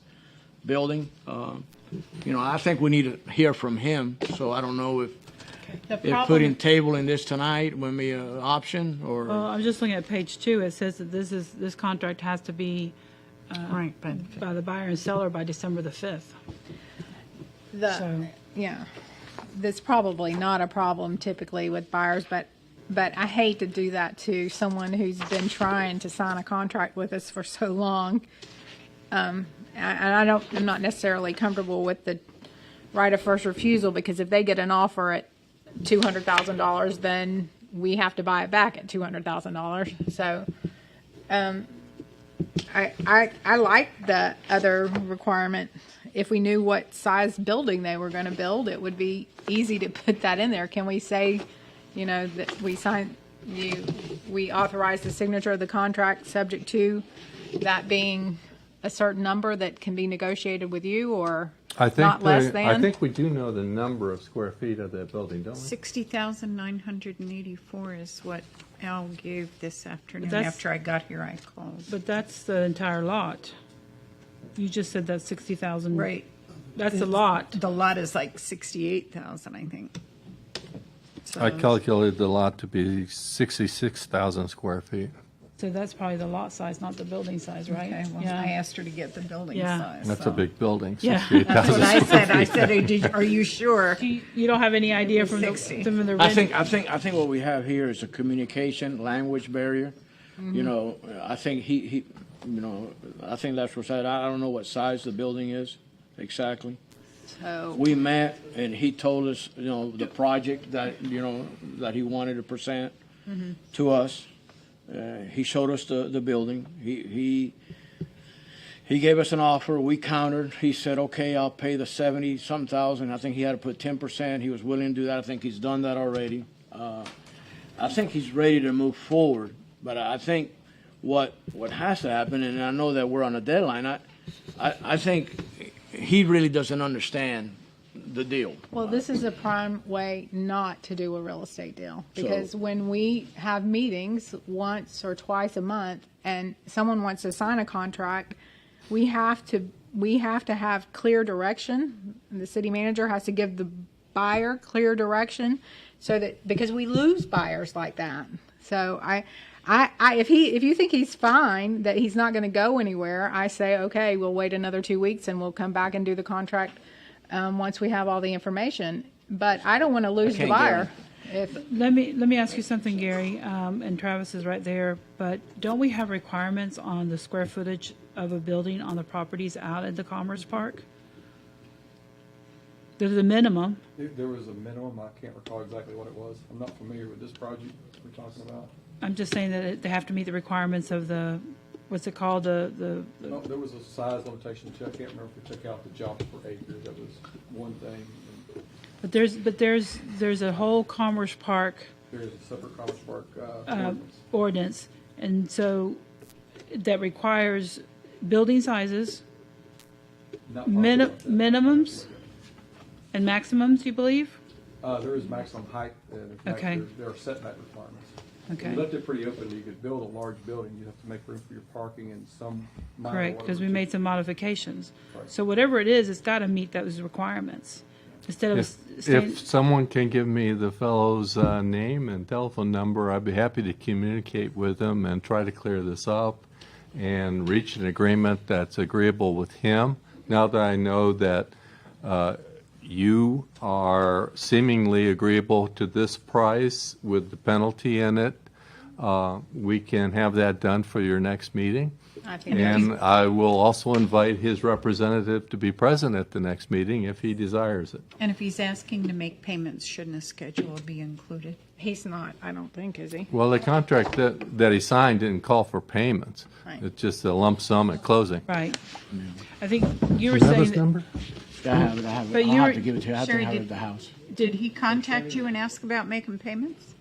building. I think we need to hear from him. So I don't know if putting tabling this tonight would be an option or. Well, I'm just looking at page 2. It says that this contract has to be Right, by the buyer and seller by December the 5th. So- Yeah, that's probably not a problem typically with buyers, but I hate to do that to someone who's been trying to sign a contract with us for so long. And I'm not necessarily comfortable with the right of first refusal, because if they get an offer at $200,000, then we have to buy it back at $200,000. So, I like the other requirement. If we knew what size building they were going to build, it would be easy to put that in there. Can we say, that we authorize the signature of the contract subject to that being a certain number that can be negotiated with you, or not less than? I think we do know the number of square feet of that building, don't we? 60,984 is what Al gave this afternoon. that's- After I got here, I called. But that's the entire lot. You just said that's 60,000. Right. That's the lot. The lot is like 68,000, I think. I So- calculated the lot to be 66,000 square feet. So that's probably the lot size, not the building size, right? Okay, well, Yeah. I asked her to get the building Yeah. size. That's so. a big building, Yeah. 68,000. That's what I said. I said, are you sure? You don't have any idea from the 60. I think what we have here is a communication language barrier. I think he I think that's what's said. I don't know what size the building is exactly. So, We met and he told us, the project that that he wanted to present to us. He showed us the building. He gave us an offer. We countered. He said, "Okay, I'll pay the 70-some thousand." I think he had to put 10%. He was willing to do that. I think he's done that already. I think he's ready to move forward. But I think what has to happen, and I know that we're on a deadline. I think he really doesn't understand the deal. well, this is a prime way not to do a real estate deal, because when we have meetings once or twice a month and someone wants to sign a contract, we have to have clear direction. The city manager has to give the buyer clear direction, so that, because we lose buyers like that. So if you think he's fine, that he's not going to go anywhere, I say, okay, we'll wait another 2 weeks and we'll come back and do the contract once we have all the information. But I don't want to lose the can't buyer. If Let me ask you something, Gary, and Travis is right there, but don't we have requirements on the square footage of a building on the properties out at the Commerce Park? There's a minimum. There was a minimum, I can't recall exactly what it was. I'm not familiar with this project we're talking about. I'm just saying that they have to meet the requirements of the, what's it called, No, there was a size limitation too. I can't remember if we took out the jobs per acre. That was one thing. And there's a whole Commerce Park there is a separate Commerce Park ordinance. ordinance, and so that requires, building sizes, Not possible like that. minimums and maximums, you believe? There is maximum height, and Okay. there are setback requirements. Okay. We left it pretty open. You could build a large building. You have to make room for your parking and some minor. Correct, because we whatever. made some modifications. Right. So whatever it is, it's got to meet those requirements. Instead of saying, If someone can give me the fellow's name and telephone number, I'd be happy to communicate with him and try to clear this up and reach an agreement that's agreeable with him. Now that I know that you are seemingly agreeable to this price with the penalty in it, we can have that done for your next meeting. I think And I will also invite his representative to be present at the next meeting if he desires it. And if he's asking to make payments, shouldn't a schedule be included? he's not, I don't think, is he? Well, the contract that he signed didn't call for payments. Right. It's just a lump sum at closing. right. I think you were Do you have saying his that, number? I have it, I have But it. I'll you're- have to give it to you. I have to Sherry, have it did- at the house. Did he contact you and ask about making payments?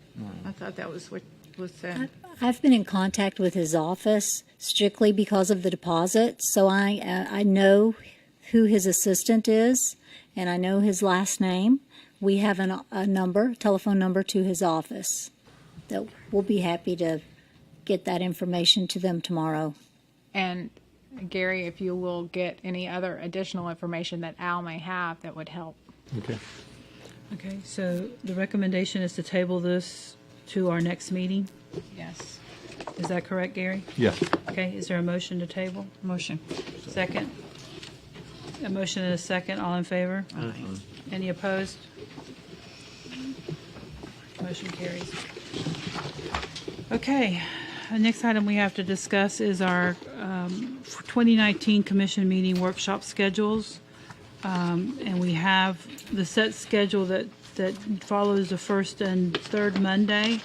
I thought that was what was said. I've been in contact with his office strictly because of the deposit, so I know who his assistant is, and I know his last name. We have a telephone number to his office that we'll be happy to get that information to them tomorrow. And Gary, if you will get any other additional information that Al may have, that would help. Okay. okay, so the recommendation is to table this to our next meeting. Yes. Is that correct, Gary? Yes. Okay, is there a motion to table? Motion. Second? A motion and a second, all in favor? Any opposed? Motion carries. Okay, the next item we have to discuss is our 2019 commission meeting workshop schedules. And we have the set schedule that follows the first and third Monday.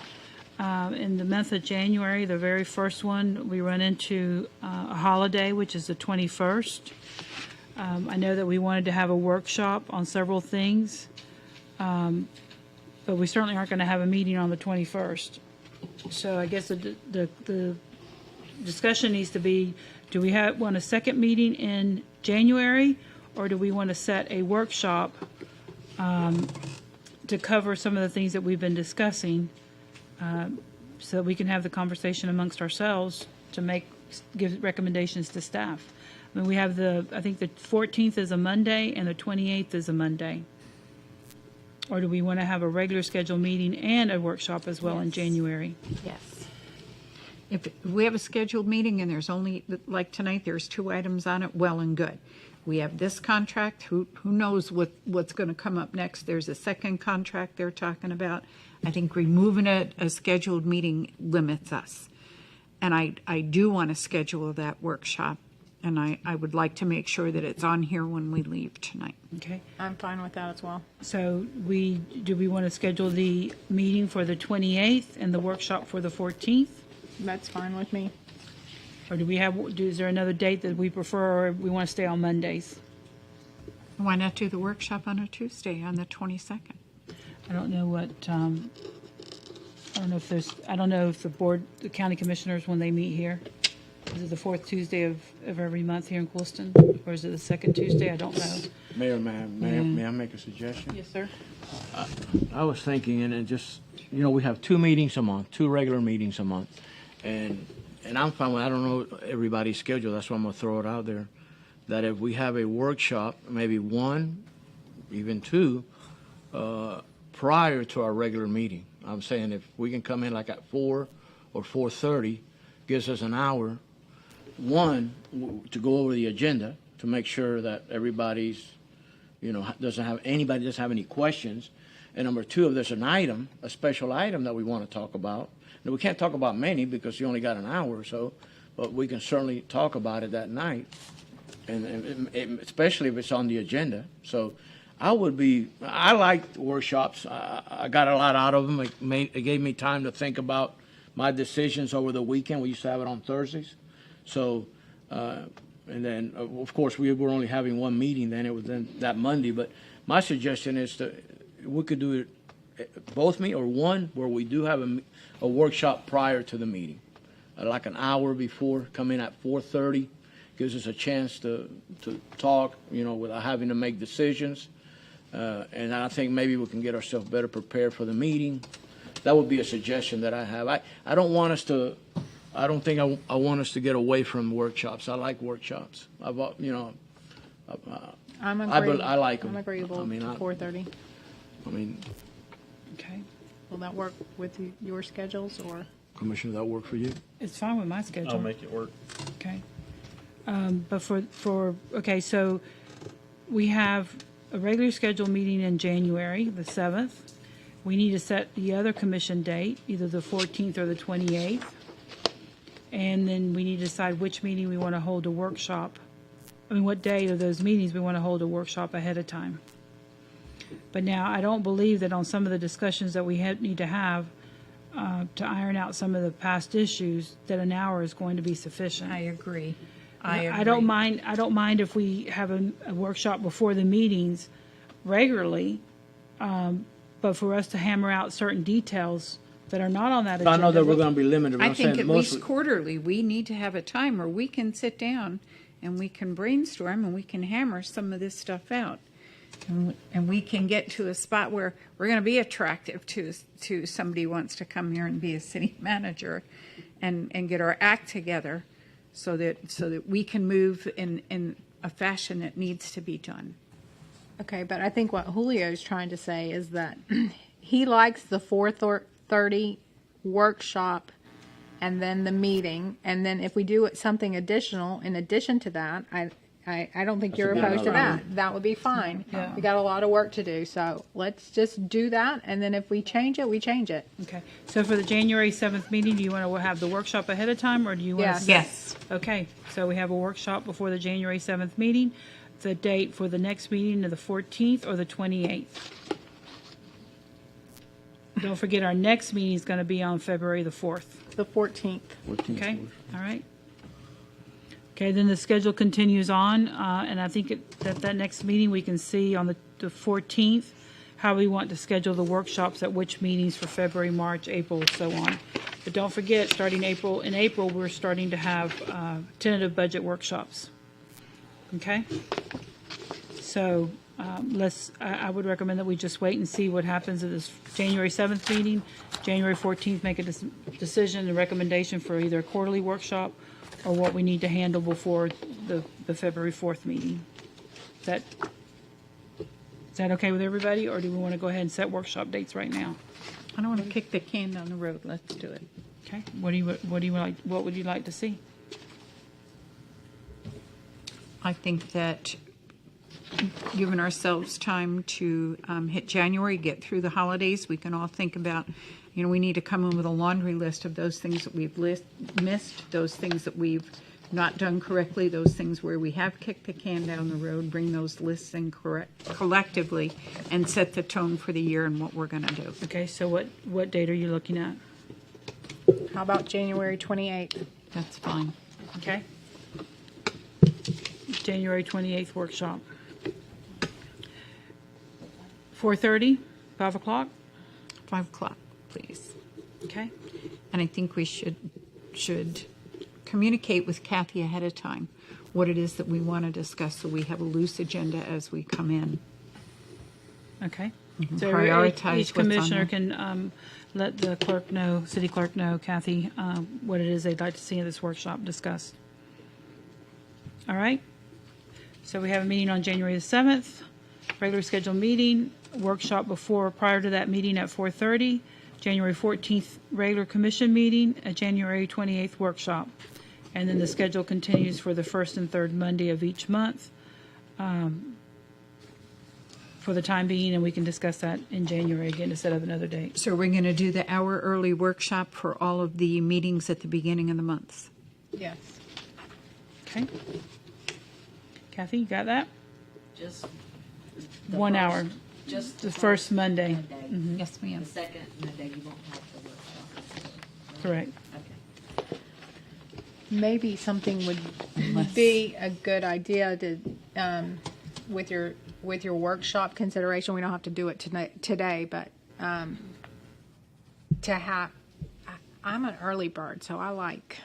In the month of January, the very first one, we run into a holiday, which is the 21st. I know that we wanted to have a workshop on several things, but we certainly aren't going to have a meeting on the 21st. So I guess the discussion needs to be, do we want a second meeting in January, or do we want to set a workshop to cover some of the things that we've been discussing, so that we can have the conversation amongst ourselves to give recommendations to staff? I mean, we have I think the 14th is a Monday and the 28th is a Monday. Or do we want to have a regular scheduled meeting and a workshop as well in Yes. January? Yes. If we have a scheduled meeting and there's only, like tonight, there's 2 items on it, well and good. We have this contract, who knows what's going to come up next? There's a second contract they're talking about. I think removing a scheduled meeting limits us. And I do want to schedule that workshop, and I would like to make sure that it's on here when we leave tonight. Okay. I'm fine with that as well. So do we want to schedule the meeting for the 28th and the workshop for the 14th? That's fine with me. Or is there another date that we prefer, or we want to stay on Mondays? Why not do the workshop on a Tuesday, on the 22nd? I don't know what, I don't know if the county commissioners, when they meet here, is it the fourth Tuesday of every month here in Coolston? Or is it the second Tuesday? I don't know. Mayor, may I make a suggestion? Yes, sir. I was thinking, and it just, we have 2 meetings a month, 2 regular meetings a month. And I'm fine with, I don't know everybody's schedule, that's why I'm gonna throw it out there, that if we have a workshop, maybe 1, even 2, prior to our regular meeting. I'm saying if we can come in like at 4 or 4:30, gives us an hour, 1, to go over the agenda, to make sure that everybody's, doesn't have any questions. And number 2, if there's a special item that we want to talk about, now we can't talk about many because you only got an hour or so, but we can certainly talk about it that night, and especially if it's on the agenda. So I like workshops. I got a lot out of them. It gave me time to think about my decisions over the weekend. We used to have it on Thursdays. So, and then, of course, we were only having 1 meeting then. It was then that Monday. But my suggestion is we could do it both meet or 1 where we do have a workshop prior to the meeting, like an hour before. Come in at 4:30. gives us a chance to talk, without having to make decisions. And I think maybe we can get ourselves better prepared for the meeting. That would be a suggestion that I have. I don't want us to, I don't think I want us to get away from workshops. I like workshops. I'm I like 'em. I'm agreeable I mean, to 4:30. Okay. Will that work with your schedules, or? Commissioner, that work for you? It's fine with my schedule. I'll make it work. Okay. But okay, so we have a regular scheduled meeting in January, the 7th. We need to set the other commission date, either the 14th or the 28th. And then we need to decide which meeting we want to hold a workshop. What day of those meetings we want to hold a workshop ahead of time. But now, I don't believe that on some of the discussions that we need to have to iron out some of the past issues, that an hour is going to be sufficient. I agree. I don't mind if we have a workshop before the meetings regularly, but for us to hammer out certain details that are not on that agenda. I know that we're going to be limited. But I I'm think saying at mostly- least quarterly, we need to have a time where we can sit down and we can brainstorm and we can hammer some of this stuff out. And we can get to a spot where we're going to be attractive to somebody who wants to come here and be a city manager and get our act together so that we can move in a fashion that needs to be done. Okay, but I think what Julio's trying to say is that he likes the 4:30 workshop and then the meeting, and then if we do something additional in addition to that, I don't think you're a good opposed to idea. that. That would be fine. Yeah. We got a lot of work to do, so let's just do that, and then if we change it, we change it. Okay, so for the January 7th meeting, do you want to have the workshop ahead of time, or do you want Yes. to? Yes. Okay, so we have a workshop before the January 7th meeting. The date for the next meeting is the 14th or the 28th. Don't forget, our next meeting is going to be on February the 4th. The 14th. Okay, all right. Okay, then the schedule continues on, and I think that next meeting, we can see on the 14th how we want to schedule the workshops at which meetings for February, March, April, and so on. But don't forget, starting in April, we're starting to have tentative budget workshops. Okay? So I would recommend that we just wait and see what happens at this January 7th meeting. January 14th, make a decision and recommendation for either a quarterly workshop or what we need to handle before the February 4th meeting. Is that okay with everybody, or do we want to go ahead and set workshop dates right now? I don't want to kick the can down the road. Let's do it. Okay, what would you like to see? I think that giving ourselves time to hit January, get through the holidays, we can all think about, we need to come in with a laundry list of those things that we've missed, those things that we've not done correctly, those things where we have kicked the can down the road, bring those lists in collectively and set the tone for the year and what we're going to do. Okay, so what date are you looking at? How about January 28th? That's fine. Okay. January 28th workshop. 4:30, 5 o'clock? 5 o'clock, please. Okay. And I think we should communicate with Kathy ahead of time what it is that we want to discuss so we have a loose agenda as we come in. Okay. Mhm. So Prioritize each what's on commissioner there. can let the clerk know, city clerk know, Kathy, what it is they'd like to see in this workshop discussed. All right? So we have a meeting on January the 7th, regular scheduled meeting, workshop prior to that meeting at 4:30, January 14th, regular commission meeting, a January 28th workshop. And then the schedule continues for the first and third Monday of each month for the time being, and we can discuss that in January again to set up another date. So we're going to do the hour early workshop for all of the meetings at the beginning of the month. Yes. Okay? Kathy, you got that? Just 1 hour, Just the first Monday. Monday. Yes, ma'am. The second Monday, you won't have the workshop. Correct. Okay. Maybe something would be a good idea to, with your workshop consideration, we don't have to do it today, but to have, I'm an early bird, so I like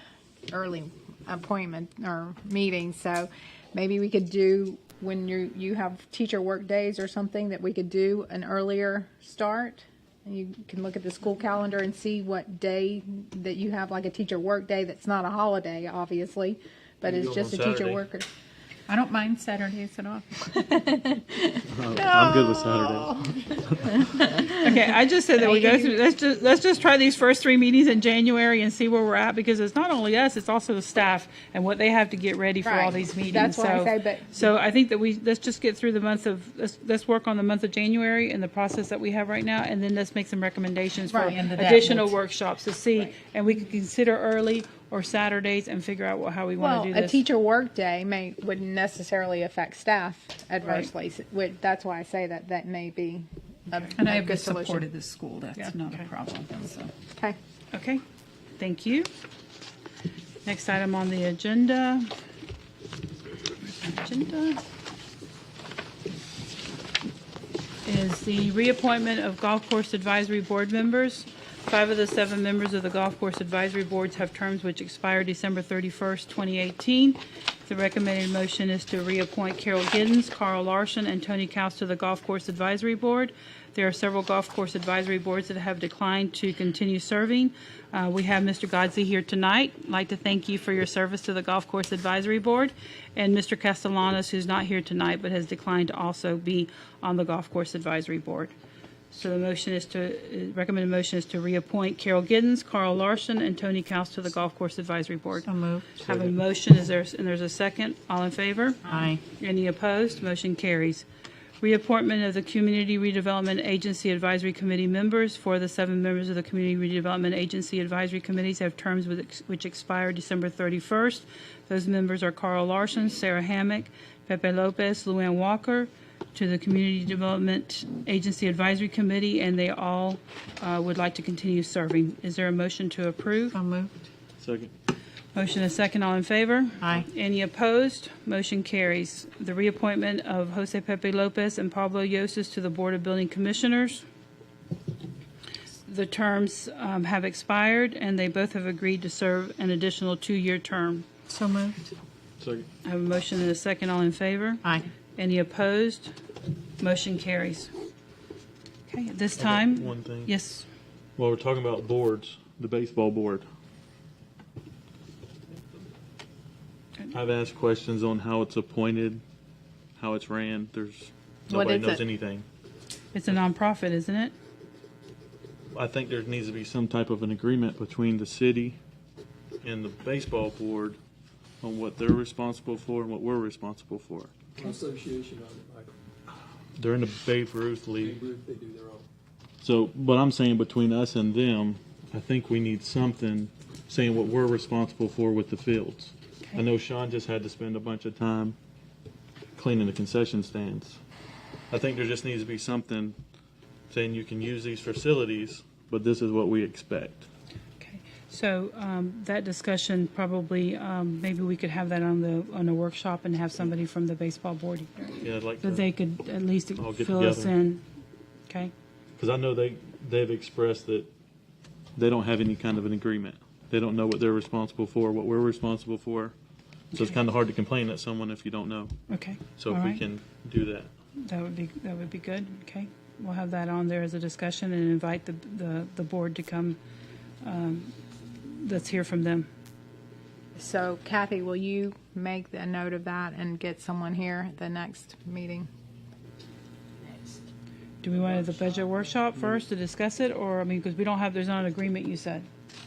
early appointment or meeting, so maybe we could do, when you have teacher work days or something, that we could do an earlier start. And you can look at the school calendar and see what day that you have, like a teacher work day that's not a holiday, obviously, but You it's go just a on teacher Saturday. worker. I don't mind Saturdays at all. I'm good with Saturdays. Okay, I just said that we go through, let's just try these first 3 meetings in January and see where we're at, because it's not only us, it's also the staff and what they have to get ready for all Right. these meetings. That's why I So- say, but- So I think that let's just get through the month of, let's work on the month of January and the process that we have right now, and then let's make some recommendations for Right. And that additional would- workshops to see, and we can consider early or Saturdays and figure out how we want Well, to do a this. teacher work day wouldn't necessarily affect staff adversely. That's why I say that may be And I a have the good support solution. of the school. That's Yeah, not okay. a problem. So. Okay. Okay, thank you. Next item on the agenda. Is the reappointment of Golf Course Advisory Board members. 5 of the 7 members of the Golf Course Advisory Boards have terms which expire December 31st, 2018. The recommended motion is to reappoint Carol Giddens, Carl Larson, and Tony Kaus to the Golf Course Advisory Board. There are several golf course advisory boards that have declined to continue serving. We have Mr. Godsey here tonight. I'd like to thank you for your service to the Golf Course Advisory Board. And Mr. Castellanos, who's not here tonight but has declined to also be on the Golf Course Advisory Board. So the motion is recommended motion is to reappoint Carol Giddens, Carl Larson, and Tony Kaus to the Golf Course Advisory Board. So moved. Have a motion, and there's a second. All in favor? Aye. Any opposed? Motion carries. Reappointment of the Community Redevelopment Agency Advisory Committee members. 4 of the 7 members of the Community Redevelopment Agency Advisory Committees have terms which expire December 31st. Those members are Carl Larson, Sarah Hammock, Pepe Lopez, Luann Walker, to the Community Development Agency Advisory Committee, and they all would like to continue serving. Is there a motion to approve? So moved. Second. Motion is second. All in favor? Aye. Any opposed? Motion carries. The reappointment of Jose Pepe Lopez and Pablo Yosas to the Board of Building Commissioners. The terms have expired, and they both have agreed to serve an additional 2-year term. So moved. Second. I have a motion and a second. All in favor? Aye. Any opposed? Motion carries. Okay, at this time. One thing. Yes. Well, we're talking about boards, the baseball board. I've asked questions on how it's appointed, how it's ran. Nobody is knows it? anything. It's a nonprofit, isn't it? I think there needs to be some type of an agreement between the city and the baseball board on what they're responsible for and what we're responsible for. Association of it, like, They're in the Babe Ruth League. they do their own. So, but I'm saying between us and them, I think we need something saying what we're responsible for with the fields. I know Sean just had to spend a bunch of time cleaning the concession stands. I think there just needs to be something saying you can use these facilities, but this is what we expect. Okay. So that discussion probably, maybe we could have that on a workshop and have somebody from the baseball board here. Yeah, I'd like So to, they could at least All get fill us together. in. Okay? because I know they've expressed that they don't have any kind of an agreement. They don't know what they're responsible for, what we're responsible for. So it's kind of hard to complain at someone if you don't know. Okay. So All if we right. can do that. That would be good. Okay. We'll have that on there as a discussion and invite the board to come. Let's hear from them. So Kathy, will you make a note of that and get someone here at the next meeting? Do we want the budget workshop first to discuss it, or, I mean, because there's not an agreement, you said.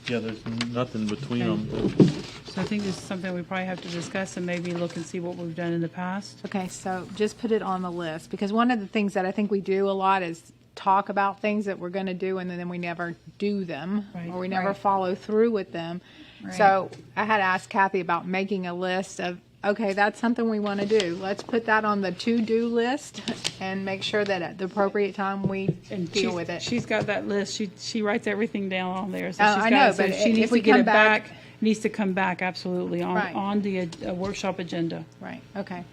Yeah, there's nothing between Okay. them. So I think this is something we probably have to discuss and maybe look and see what we've done in the past. Okay, so just put it on the list, because one of the things that I think we do a lot is talk about things that we're going to do, and then we never do them, Right. or we never Right. follow through with them. Right. So I had asked Kathy about making a list of, okay, that's something we want to do. Let's put that on the to-do list and make sure that at the appropriate time we And deal she's- with it. She's got that list. She writes everything down on there. So Oh, she's I got know, it. So but she if needs we to get come it back- back. Needs to come back absolutely Right. on the workshop agenda. Right, okay.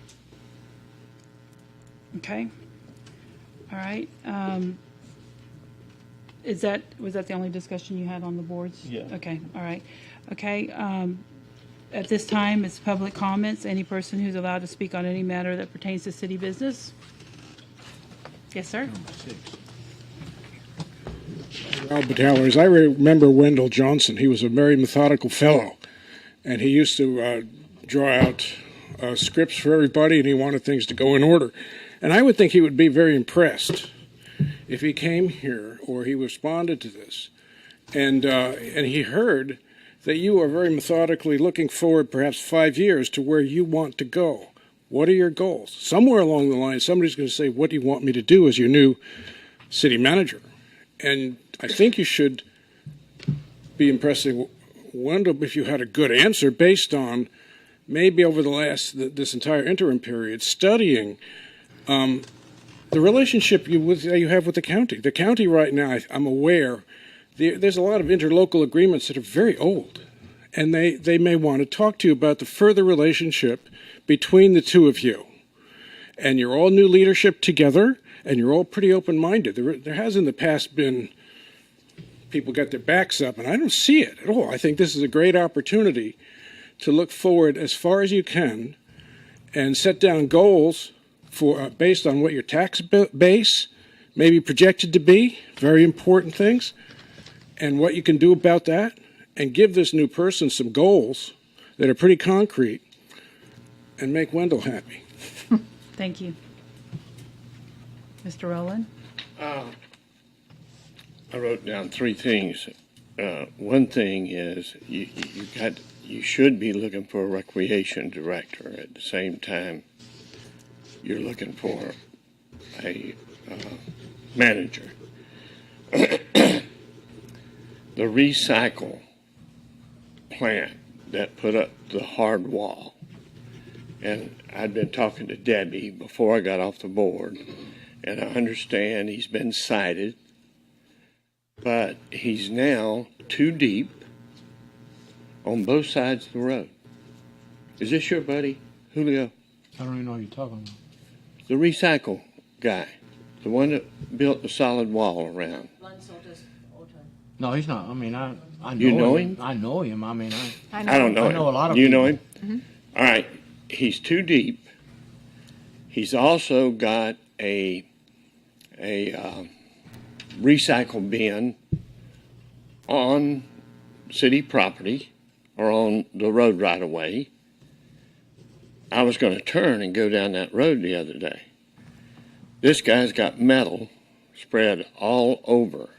Okay. All right. Was that the only discussion you had on the boards? Yeah. Okay, all right. Okay, At this time, it's public comments. Any person who's allowed to speak on any matter that pertains to city business. Yes, sir. Albert Hallers. I remember Wendell Johnson. He was a very methodical fellow, and he used to draw out scripts for everybody, and he wanted things to go in order. And I would think he would be very impressed if he came here or he responded to this, and he heard that you are very methodically looking forward, perhaps 5 years, to where you want to go. What are your goals? Somewhere along the line, somebody's going to say, "What do you want me to do as your new city manager?" And I think you should be impressing Wendell if you had a good answer based on maybe over the this entire interim period studying the relationship you have with the county. The county right now, I'm aware, there's a lot of interlocal agreements that are very old, and they may want to talk to you about the further relationship between the two of you. And you're all new leadership together, and you're all pretty open-minded. There has in the past been people got their backs up, and I don't see it at all. I think this is a great opportunity to look forward as far as you can and set down goals for based on what your tax base may be projected to be, very important things, and what you can do about that, and give this new person some goals that are pretty concrete and make Wendell happy. Thank you. Mr. Rowland? I wrote down three things. One thing is you should be looking for a recreation director. At the same time, you're looking for a manager. The recycle plant that put up the hard wall, and I'd been talking to Debbie before I got off the board, and I understand he's been cited, but he's now too deep on both sides of the road. Is this your buddy, Julio? I don't even know what you're talking about. The recycle guy, the one that built the solid wall around. No, he's not. I mean, I know You know him? I know him. I mean, I don't know I him. know a lot of You people. know him? All right. He's too deep. He's also got a recycle bin on city property or on the road right away. I was going to turn and go down that road the other day. This guy's got metal spread all over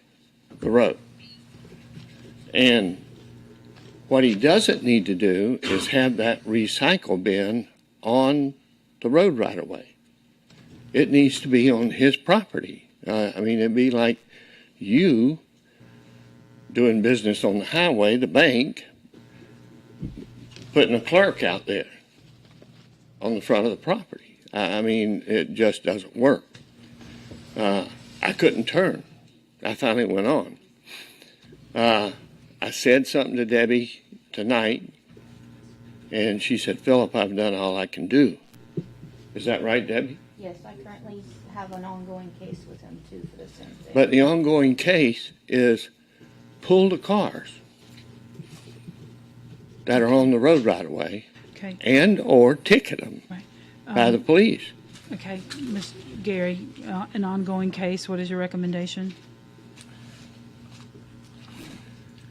the road. And what he doesn't need to do is have that recycle bin on the road right away. It needs to be on his property. I mean, it'd be like you doing business on the highway, the bank, putting a clerk out there on the front of the property. I mean, it just doesn't work. I couldn't turn. I finally went on. I said something to Debbie tonight, and she said, "Philip, I've done all I can do." Is that right, Debbie? Yes, I currently have an ongoing case with him too for the same thing. But the ongoing case is pull the cars that are on the road right away Okay. and or ticket them Right. by the police. Okay, Ms. Gary, an ongoing case, what is your recommendation?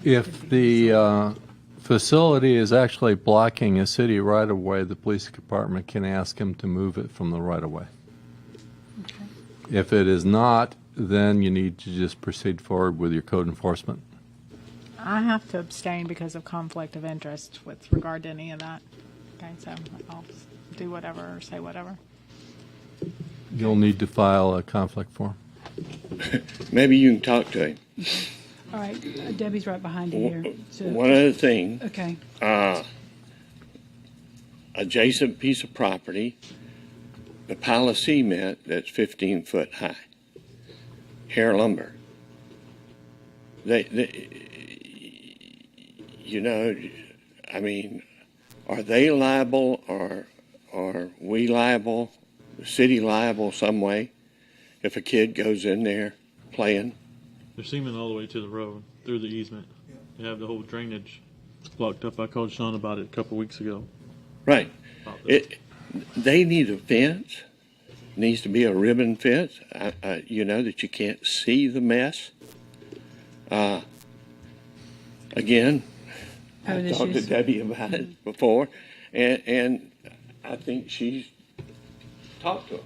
If the facility is actually blocking a city right-of-way, the police department can ask him to move it from the right-of-way. If it is not, then you need to just proceed forward with your code enforcement. I have to abstain because of conflict of interest with regard to any of that. Okay, so I'll do whatever or say whatever. You'll need to file a conflict form. Maybe you can talk to him. All right, Debbie's right behind you here. So, One other thing, okay, adjacent piece of property, the pile of cement that's 15 foot high, hair lumber. You know, I mean, are they liable or are we liable, the city liable some way if a kid goes in there playing? They're seaming all the way to the road through the easement. They have the whole drainage blocked up. I called Sean about it a couple weeks ago. Right. About this. They need a fence. Needs to be a ribbon fence, you know, that you can't see the mess. Again, Having I talked to issues. Debbie about it before, and I think she's talked to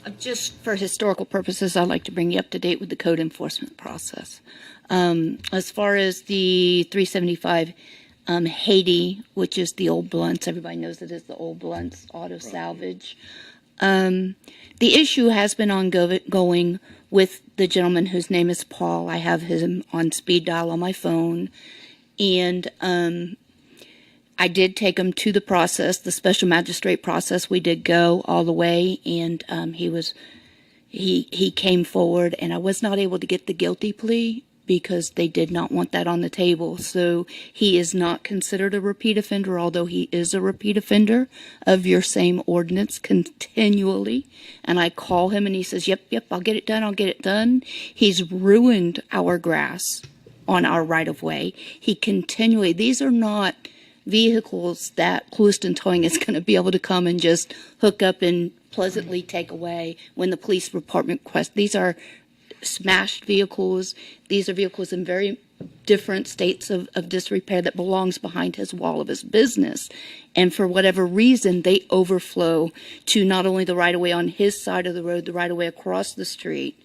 them. Just for historical purposes, I'd like to bring you up to date with the code enforcement process. As far as the 375 Haiti, which is the old Blunts, everybody knows it is the old Blunts auto salvage. The issue has been ongoing with the gentleman whose name is Paul. I have him on speed dial on my phone. And I did take him to the process, the special magistrate process. We did go all the way, and he came forward, and I was not able to get the guilty plea because they did not want that on the table. So he is not considered a repeat offender, although he is a repeat offender of your same ordinance continually. And I call him and he says, yep, I'll get it done. He's ruined our grass on our right of way. These are not vehicles that Clewiston Towing is going to be able to come and just hook up and pleasantly take away when the police department requests. These are smashed vehicles. These are vehicles in very different states of disrepair that belongs behind his wall of his business. And for whatever reason, they overflow to not only the right-of-way on his side of the road, the right-of-way across the street.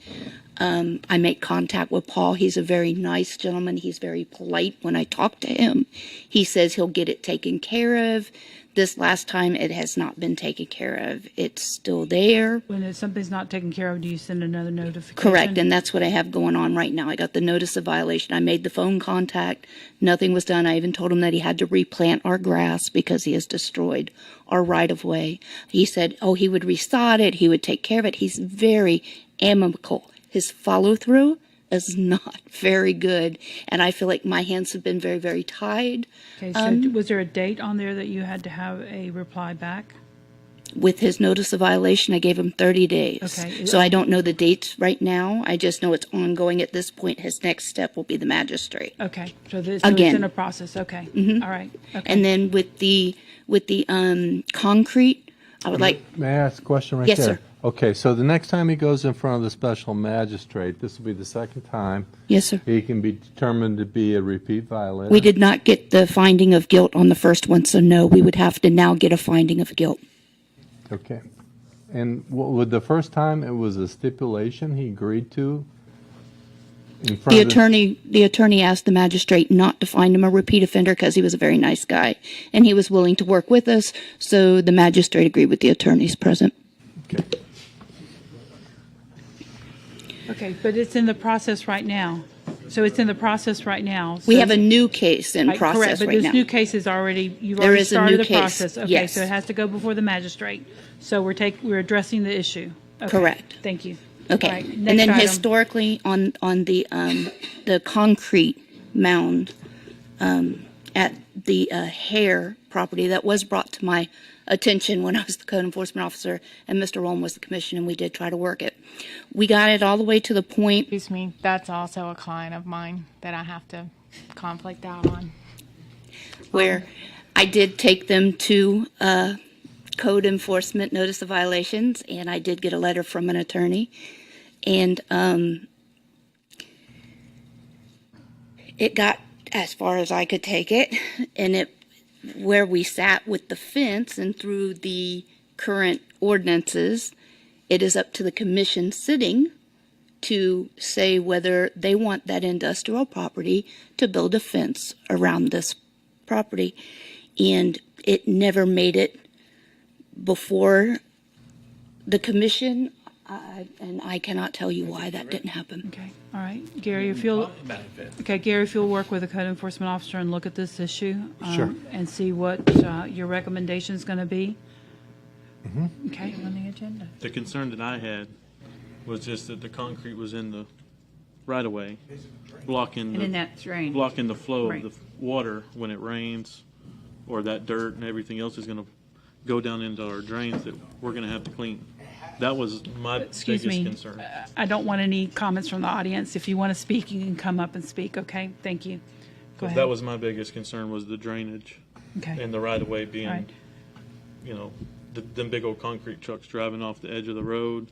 I make contact with Paul. He's a very nice gentleman. He's very polite when I talk to him. He says he'll get it taken care of. This last time, it has not been taken care of. It's still there. When something's not taken care of, do you send another notification? Correct, and that's what I have going on right now. I got the notice of violation. I made the phone contact. Nothing was done. I even told him that he had to replant our grass because he has destroyed our right-of-way. He said, he would resod it. He would take care of it. He's very amicable. His follow-through is not very good, and I feel like my hands have been very, very tied. Okay, so was there a date on there that you had to have a reply back? With his notice of violation, I gave him 30 days. Okay. So I don't know the dates right now. I just know it's ongoing at this point. His next step will be the magistrate. Okay, so it's Again. in a process, okay. All right, okay. And then with the concrete, I would like, May I ask a question right Yes, there? sir. Okay, so the next time he goes in front of the special magistrate, this will be the second time, yes, sir. he can be determined to be a repeat violator. We did not get the finding of guilt on the first one, so no, we would have to now get a finding of guilt. Okay. And with the first time, it was a stipulation he agreed to? In front The attorney asked the magistrate not to find him a repeat offender because he was a very nice guy, and he was willing to work with us, so the magistrate agreed with the attorneys present. Okay. Okay, but it's in the process right now. So it's in the process right now. We So- have a new case in Right, process correct, but right this now. new case is already, you've There already is a started new the case, process. Okay, yes. so it has to go before the magistrate. So we're addressing the issue. Okay, Correct. Thank you. Okay, All right, and next then item. historically on the concrete mound at the Hare property that was brought to my attention when I was the code enforcement officer and Mr. Rowland was the commissioner, and we did try to work it. We got it all the way to the point Excuse me, that's also a client of mine that I have to conflict out on. where I did take them to code enforcement notice of violations, and I did get a letter from an attorney, and it got as far as I could take it, and where we sat with the fence and through the current ordinances, it is up to the commission sitting to say whether they want that industrial property to build a fence around this property. And it never made it before the commission, and I cannot tell you why that didn't happen. Okay, all right. Gary, if you'll work with the code enforcement officer and look at this issue. Sure. And see what your recommendation is going to be. Okay. On the agenda. The concern that I had was just that the concrete was in the right-of-way, blocking And then the, that drain. blocking the flow Right. of the water when it rains, or that dirt and everything else is going to go down into our drains that we're going to have to clean. That was my Excuse biggest me. concern. I don't want any comments from the audience. If you want to speak, you can come up and speak, okay? Thank you. Go ahead. That was my biggest concern, was the drainage Okay. and the right-of-way being, Right. you know, them big old concrete trucks driving off the edge of the road,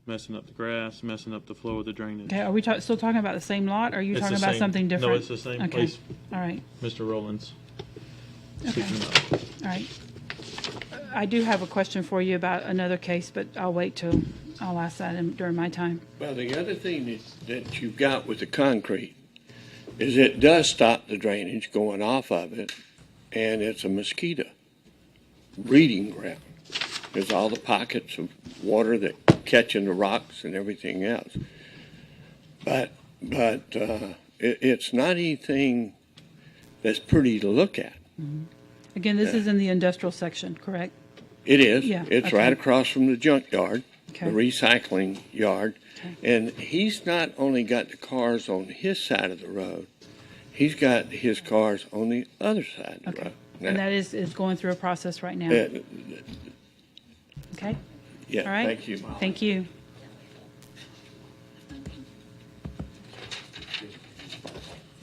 messing up the grass, messing up the flow of the drainage. Okay, are we still talking about the same lot, or are you It's talking the about same- something no, different? it's the same Okay. place. All right, Mr. Rowlands Okay. speaking up. all right. I do have a question for you about another case, but I'll wait till, I'll ask that during my time. Well, the other thing that you've got with the concrete is it does stop the drainage going off of it, and it's a mosquito breeding ground. There's all the pockets of water that catch in the rocks and everything else. But it's not anything that's pretty to look at. Again, this is in the industrial section, correct? It is. Yeah, It's okay. right across from the junkyard, Okay. the recycling yard. Okay. And he's not only got the cars on his side of the road, he's got his cars on the other side of the Okay. road. And Now, that is going through a process right now, uh, okay? yeah, All right. thank you, Molly. Thank you.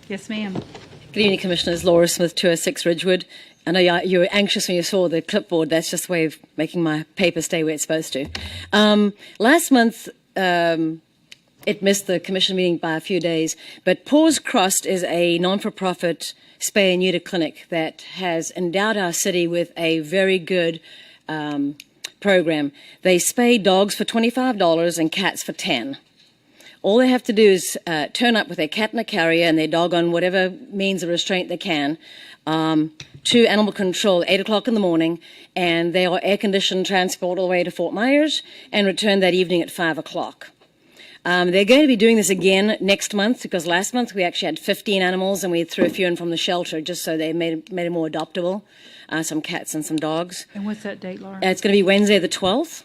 Yes, ma'am. Good evening, Commissioners. Laura Smith, 206 Ridgewood. I know you were anxious when you saw the clipboard. That's just a way of making my paper stay where it's supposed to. Last month, it missed the commission meeting by a few days, but Paws Crossed is a non-for-profit spay and neuter clinic that has endowed our city with a very good program. They spay dogs for $25 and cats for $10. All they have to do is turn up with their cat in a carrier and their dog on whatever means of restraint they can to animal control at 8 o'clock in the morning, and they are air-conditioned transport all the way to Fort Myers and return that evening at 5 o'clock. They're going to be doing this again next month, because last month we actually had 15 animals and we threw a few in from the shelter just so they made it more adoptable, some cats and some dogs. And what's that date, Laura? It's going to be Wednesday the 12th.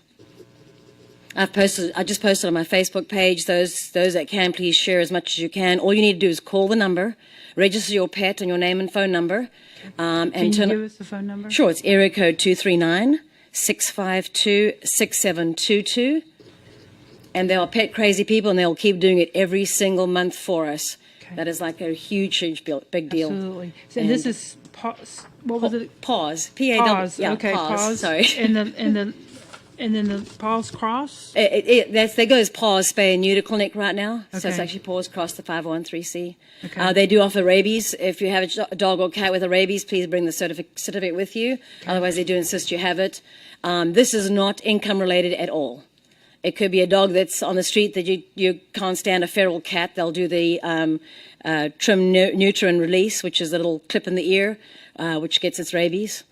I just posted on my Facebook page. Those that can, please share as much as you can. All you need to do is call the number, register your pet and your name and phone number. Can you give us the phone number? Sure, it's area code 239-652-6722. And they are pet crazy people, and they'll keep doing it every single month for us. Okay. That is like a huge big deal. Absolutely. So, and this is, what was it? Pause. P-A-W. Pause, Yeah, okay, pause. Sorry. And then the Paws Cross? That goes Paws Spay and Neuter Clinic right now. So it's Okay. actually Paws Cross the 501(c). Okay. They do offer rabies. If you have a dog or cat with a rabies, please bring the certificate with you. Otherwise, they do insist you have it. This is not income related at all. It could be a dog that's on the street that you can't stand, a feral cat. They'll do the trim, neuter, and release, which is a little clip in the ear, which gets its rabies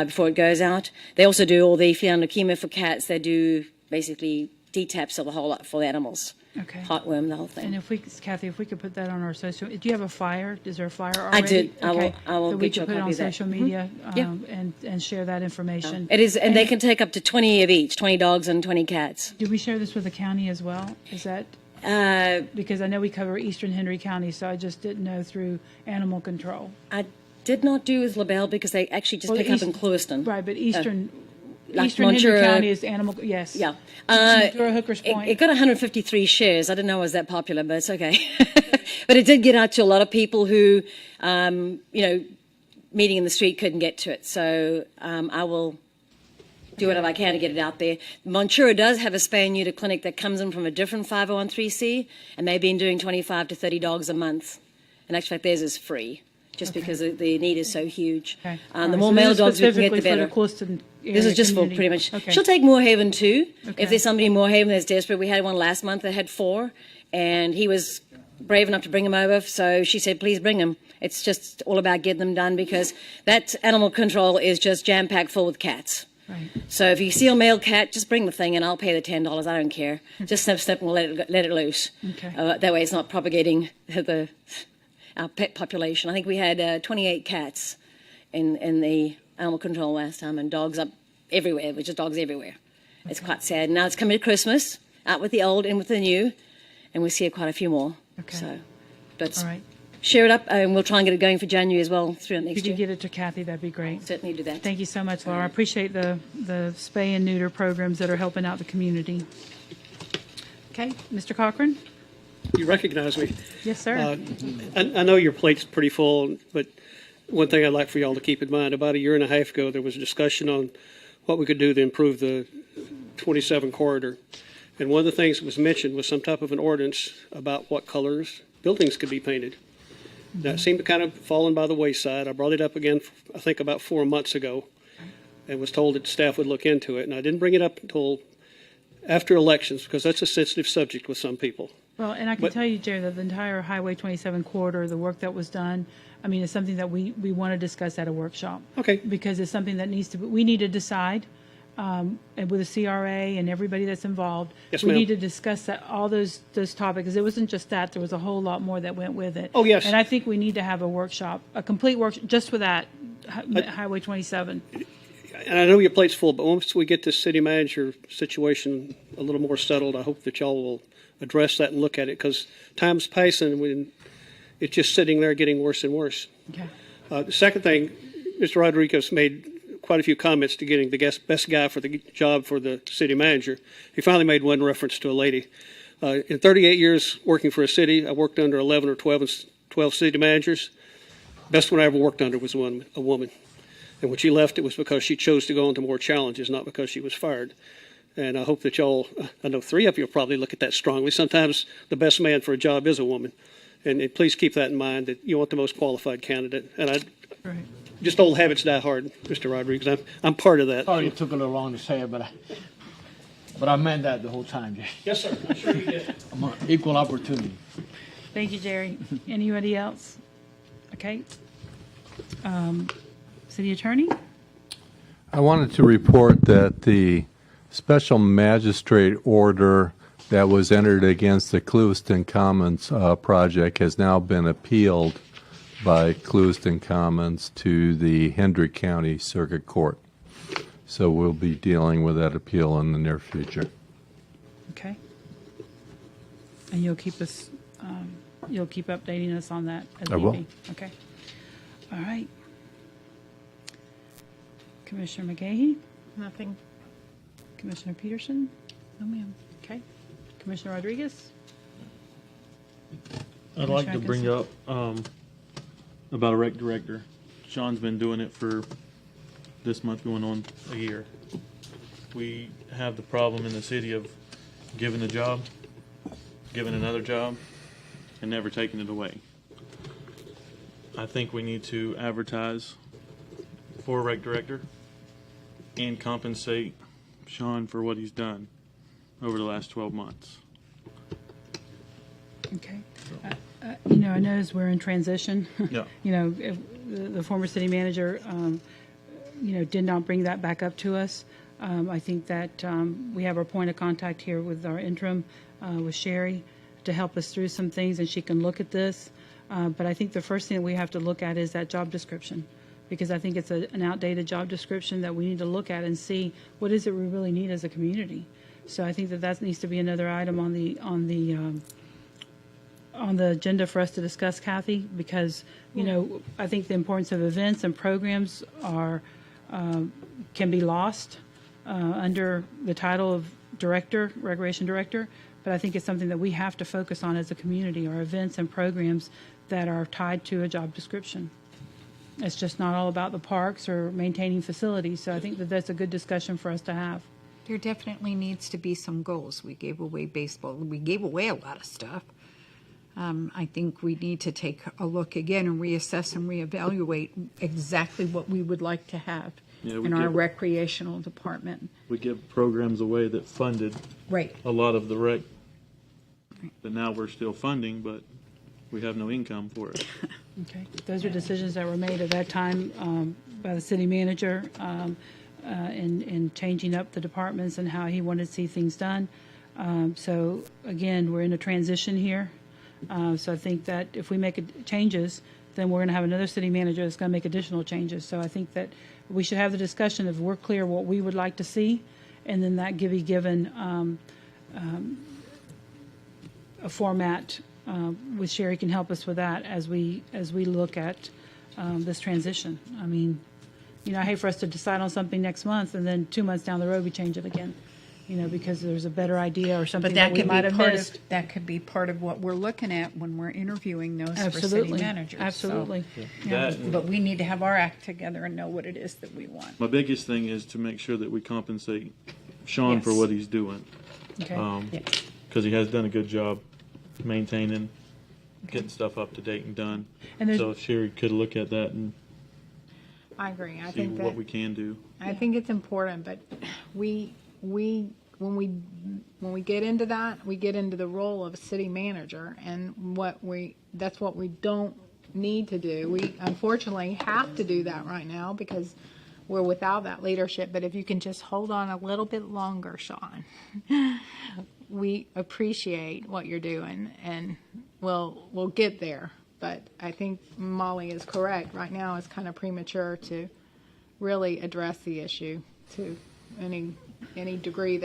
before it goes out. They also do all the feline leukemia for cats. They do basically detaps of the whole lot for the animals. Okay. Heartworm, the whole thing. And Kathy, if we could put that on our social, do you have a flyer? Is there a flyer already? I did. I will Okay. So we get you could a put it on copy of that. social media Yeah. and share that information. It is, and they can take up to 20 of each, 20 dogs and 20 cats. Did we share this with the county as well? Is that, because I know we cover Eastern Henry County, so I just didn't know through animal control. I did not do with LaBelle because they actually just Well, pick up in Clewiston. Right, but Eastern like Henry Montura- County is animal, yes. Yeah. Ventura, Hooker's Point. It got 153 shares. I didn't know it was that popular, but it's okay. But it did get out to a lot of people who, meeting in the street couldn't get to it. So I will do whatever I can to get it out there. Montura does have a spay and neuter clinic that comes in from a different 501(c), and they've been doing 25 to 30 dogs a month. And actually, theirs is free, just because the need is so huge. Okay. The All right, more so male this is dogs we can get, specifically the for better. Clewiston This area is just community. for pretty much. Okay. She'll take Moorhaven too. Okay. If there's somebody in Moorhaven that's desperate, we had one last month that had 4, and he was brave enough to bring him over. So she said, "Please bring him." It's just all about getting them done, because that animal control is just jam packed full with cats. Right. So if you see a male cat, just bring the thing, and I'll pay the $10. I don't care. Just snip, and we'll let it loose. Okay. That way, it's not propagating our pet population. I think we had 28 cats in the animal control last time, and dogs up everywhere, which is dogs everywhere. It's quite sad. Now it's coming to Christmas, out with the old, in with the new, and we see quite a few more. Okay. So, but All right. share it up, and we'll try and get it going for January as well through If next you could year. get it to Kathy, that'd be great. Certainly do that. Thank you so much, Laura. I appreciate the spay and neuter programs that are helping out the community. Okay, Mr. Cochran? you recognize me. Yes, sir. I know your plate's pretty full, but one thing I'd like for y'all to keep in mind, about a year and a half ago, there was a discussion on what we could do to improve the 27 corridor. And one of the things that was mentioned was some type of an ordinance about what colors buildings could be painted. That seemed to kind of fallen by the wayside. I brought it up again, I think about 4 months ago, and was told that staff would look into it. And I didn't bring it up until after elections, because that's a sensitive subject with some people. Well, and I can tell you, Jerry, that the entire Highway 27 corridor, the work that was done, I mean, it's something that we want to discuss at a workshop. Okay. Because it's something that needs to be, we need to decide, and with the CRA and everybody that's involved. Yes, we ma'am. need to discuss that, all those topics. It wasn't just that, there was a whole lot more that went with it. Oh, yes. And I think we need to have a workshop, a complete workshop, just for that, Highway 27. And I know your plate's full, but once we get this city manager situation a little more settled, I hope that y'all will address that and look at it, because time's passing when it's just sitting there getting worse and worse. Okay. The second thing, Mr. Rodriguez made quite a few comments to getting the best guy for the job for the city manager. He finally made one reference to a lady. In 38 years working for a city, I worked under 11 or 12 city managers. Best one I ever worked under was a woman. And when she left, it was because she chose to go into more challenges, not because she was fired. And I hope that y'all, I know 3 of you will probably look at that strongly. Sometimes the best man for a job is a woman. And please keep that in mind, that you want the most qualified candidate. And Right. just old habits die hard, Mr. Rodriguez. I'm part of that. Sorry it took a little long to say it, but I meant that the whole time, Jay. Yes, sir. I'm sure you did. I'm on equal opportunity. Thank you, Jerry. Anybody else? Okay. City Attorney? I wanted to report that the special magistrate order that was entered against the Clewiston Commons project has now been appealed by Clewiston Commons to the Hendrick County Circuit Court. So we'll be dealing with that appeal in the near future. Okay. And you'll keep us, you'll keep updating us on that as I need will. be. Okay. All right. Commissioner McGahey? Nothing. Commissioner Peterson? No, ma'am. Okay. Commissioner Rodriguez? I'd like to Commissioner bring up about a rec director. Sean's been doing it for this month going on a year. We have the problem in the city of giving a job, giving another job, and never taking it away. I think we need to advertise for a rec director and compensate Sean for what he's done over the last 12 months. Okay. You know, I notice we're in transition. Yeah. You know, if the former city manager, you know, did not bring that back up to us. I think that we have our point of contact here with our interim, with Sherry, to help us through some things, and she can look at this. But I think the first thing that we have to look at is that job description, because I think it's an outdated job description that we need to look at and see what is it we really need as a community. So I think that needs to be another item on the agenda for us to discuss, Kathy, because, you know, I think the importance of events and programs are can be lost under the title of director, recreation director, but I think it's something that we have to focus on as a community, our events and programs that are tied to a job description. It's just not all about the parks or maintaining facilities, so I think that that's a good discussion for us to have. There definitely needs to be some goals. We gave away baseball. We gave away a lot of stuff. I think we need to take a look again and reassess and reevaluate exactly what we would like to have Yeah, we in our give- recreational department. We give programs away that funded Right. a lot of the rec that now we're still funding, but we have no income for it. Okay, those are decisions that were made at that time by the city manager in changing up the departments and how he wanted to see things done. So again, we're in a transition here. So I think that if we make changes, then we're going to have another city manager that's going to make additional changes. So I think that we should have the discussion if we're clear what we would like to see, and then that be given a format. With Sherry can help us with that as we look at this transition. I mean, you know, I hate for us to decide on something next month and then 2 months down the road we change it again. because there's a better idea or something But that that we could might be have part missed. of, that could be part of what we're looking at when we're interviewing those for city Absolutely, managers. So- absolutely. That, But we need to have our act together and know what it is that we want. my biggest thing is to make sure that we compensate Sean for Yes. what he's doing. Okay. Yes. Because he has done a good job maintaining, getting stuff up to date and done. And there's- So if Sherry could look at that and I agree. I see think what that, we can do. I think it's important, but when we get into that, we get into the role of a city manager, and that's what we don't need to do. We unfortunately have to do that right now because we're without that leadership. But if you can just hold on a little bit longer, Sean, we appreciate what you're doing, and we'll get there. But I think Molly is correct. Right now, it's kind of premature to really address the issue to any degree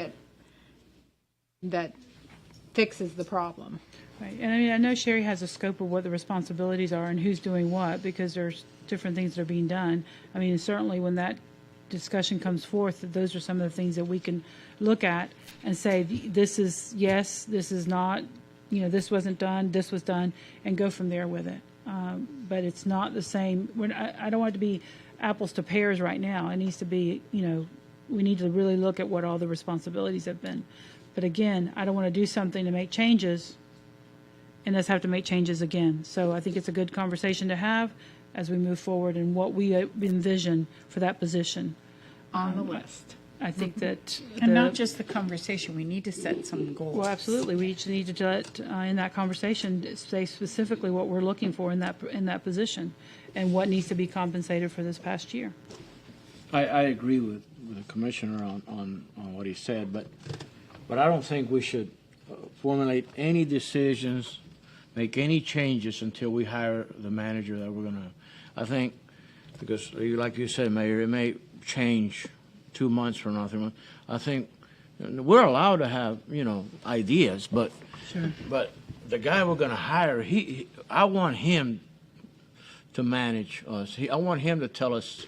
that fixes the problem. Right. And I mean, I know Sherry has a scope of what the responsibilities are and who's doing what, because there's different things that are being done. I mean, certainly when that discussion comes forth, those are some of the things that we can look at and say, this is yes, this is not, this wasn't done, this was done, and go from there with it. But it's not the same. I don't want it to be apples to pears right now. It needs to be, we need to really look at what all the responsibilities have been. But again, I don't want to do something to make changes and us have to make changes again. So I think it's a good conversation to have as we move forward and what we envision for that position. On the list. I think that. And not just the conversation, we need to set some goals. Well, absolutely. We each need to let, in that conversation, say specifically what we're looking for in that position and what needs to be compensated for this past year. I agree with the commissioner on what he said, but I don't think we should formulate any decisions, make any changes until we hire the manager that we're gonna. I think, because like you said, Mayor, it may change 2 months from now, 3 months. I think we're allowed to have, ideas, but Sure. but the guy we're gonna hire, I want him to manage us. I want him to tell us,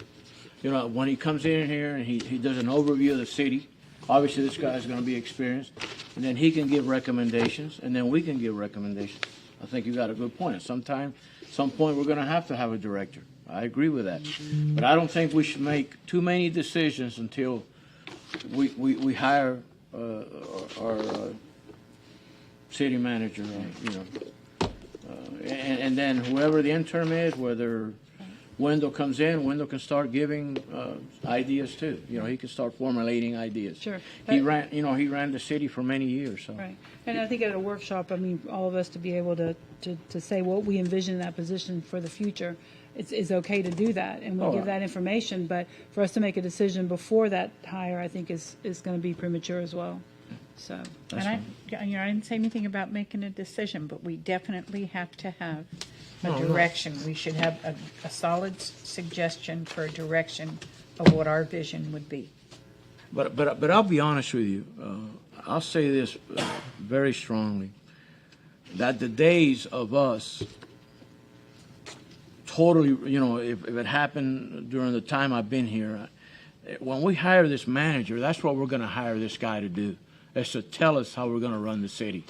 when he comes in here and he does an overview of the city. Obviously, this guy's going to be experienced, and then he can give recommendations, and then we can give recommendations. I think you got a good point. Some point, we're going to have a director. I agree with that, but I don't think we should make too many decisions until we hire our city manager. And then whoever the interim is, whether Wendell comes in, Wendell can start giving ideas too. He can start formulating ideas. Sure. He ran the city for many years. So. Right. And I think at a workshop, all of us to be able to say what we envision in that position for the future, it's okay to do that. And we'll give that information. But for us to make a decision before that hire, I think is going to be premature as well. So. And I didn't say anything about making a decision, but we definitely have to have a direction. We should have a solid suggestion for a direction of what our vision would be. But I'll be honest with you. I'll say this very strongly, that the days of us totally, if it happened during the time I've been here, when we hire this manager, that's what we're going to hire this guy to do, is to tell us how we're going to run the city.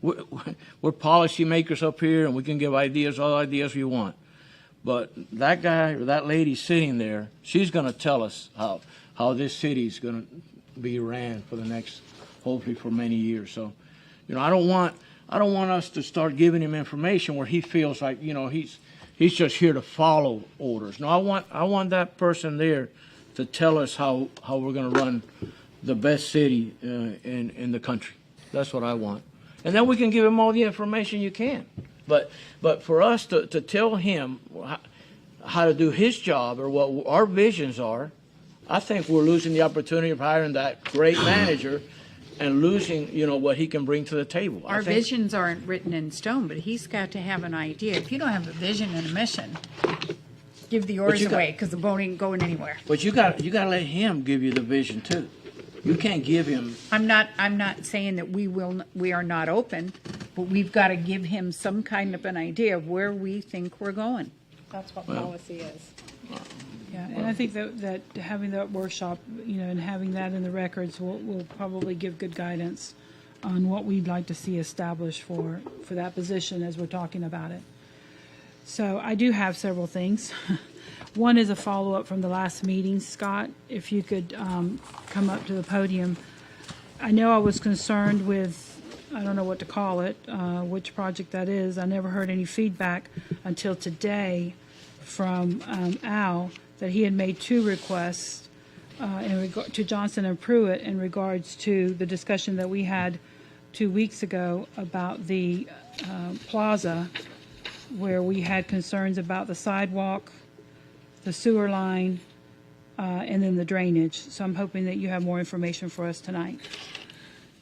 We're policy makers up here, and we can give ideas, all ideas we want. But that guy or that lady sitting there, she's going to tell us how this city's going to be ran for the next, hopefully for many years. So, I don't want us to start giving him information where he feels like he's just here to follow orders. No, I want that person there to tell us how we're going to run the best city in the country. That's what I want. And then we can give him all the information you can. But for us to tell him how to do his job or what our visions are, I think we're losing the opportunity of hiring that great manager and losing, what he can bring to the table. Our visions aren't written in stone, but he's got to have an idea. If you don't have a vision and a mission, give the oars away because the boat ain't going anywhere. But you got to let him give you the vision too. You can't give him. I'm not saying that we are not open, but we've got to give him some kind of an idea of where we think we're going. That's what policy is. Yeah, and I think that having that workshop, and having that in the records will probably give good guidance on what we'd like to see established for that position as we're talking about it. So I do have several things. One is a follow-up from the last meeting. Scott, if you could come up to the podium. I know I was concerned with, I don't know what to call it, which project that is. I never heard any feedback until today from Al that he had made 2 requests to Johnson and Pruitt in regards to the discussion that we had 2 weeks ago about the plaza, where we had concerns about the sidewalk, the sewer line, and then the drainage. So I'm hoping that you have more information for us tonight.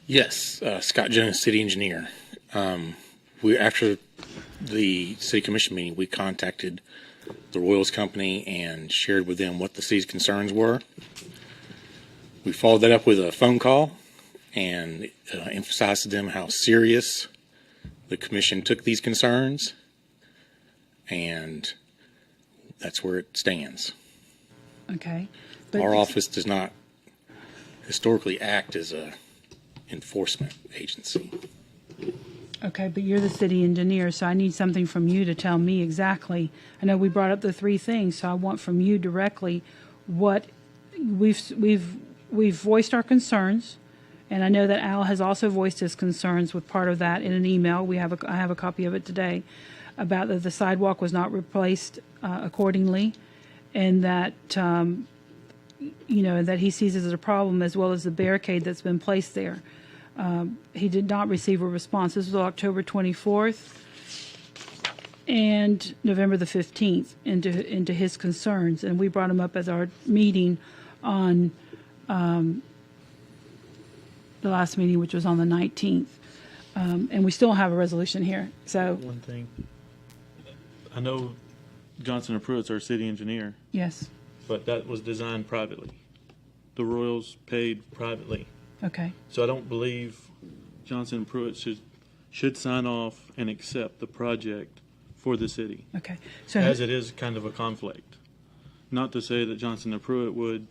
Yes, Scott Jones, city engineer. After the city commission meeting, we contacted the Royals Company and shared with them what the city's concerns were. We followed that up with a phone call and emphasized to them how serious the commission took these concerns, and that's where it stands. Okay. Our office does not historically act as a enforcement agency. Okay, but you're the city engineer, so I need something from you to tell me exactly. I know we brought up the 3 things, so I want from you directly what we've voiced our concerns, and I know that Al has also voiced his concerns with part of that in an email. I have a copy of it today about that the sidewalk was not replaced accordingly, and that that he sees it as a problem, as well as the barricade that's been placed there. He did not receive a response. This was October 24th and November the 15th into his concerns, and we brought him up at our meeting on the last meeting, which was on the 19th, and we still have a resolution here. So One thing, I know Johnson and Pruitt's our city engineer, yes, but that was designed privately. The Royals paid privately. okay, So I don't believe Johnson and Pruitt should sign off and accept the project for the city, okay. So as it is kind of a conflict. Not to say that Johnson and Pruitt would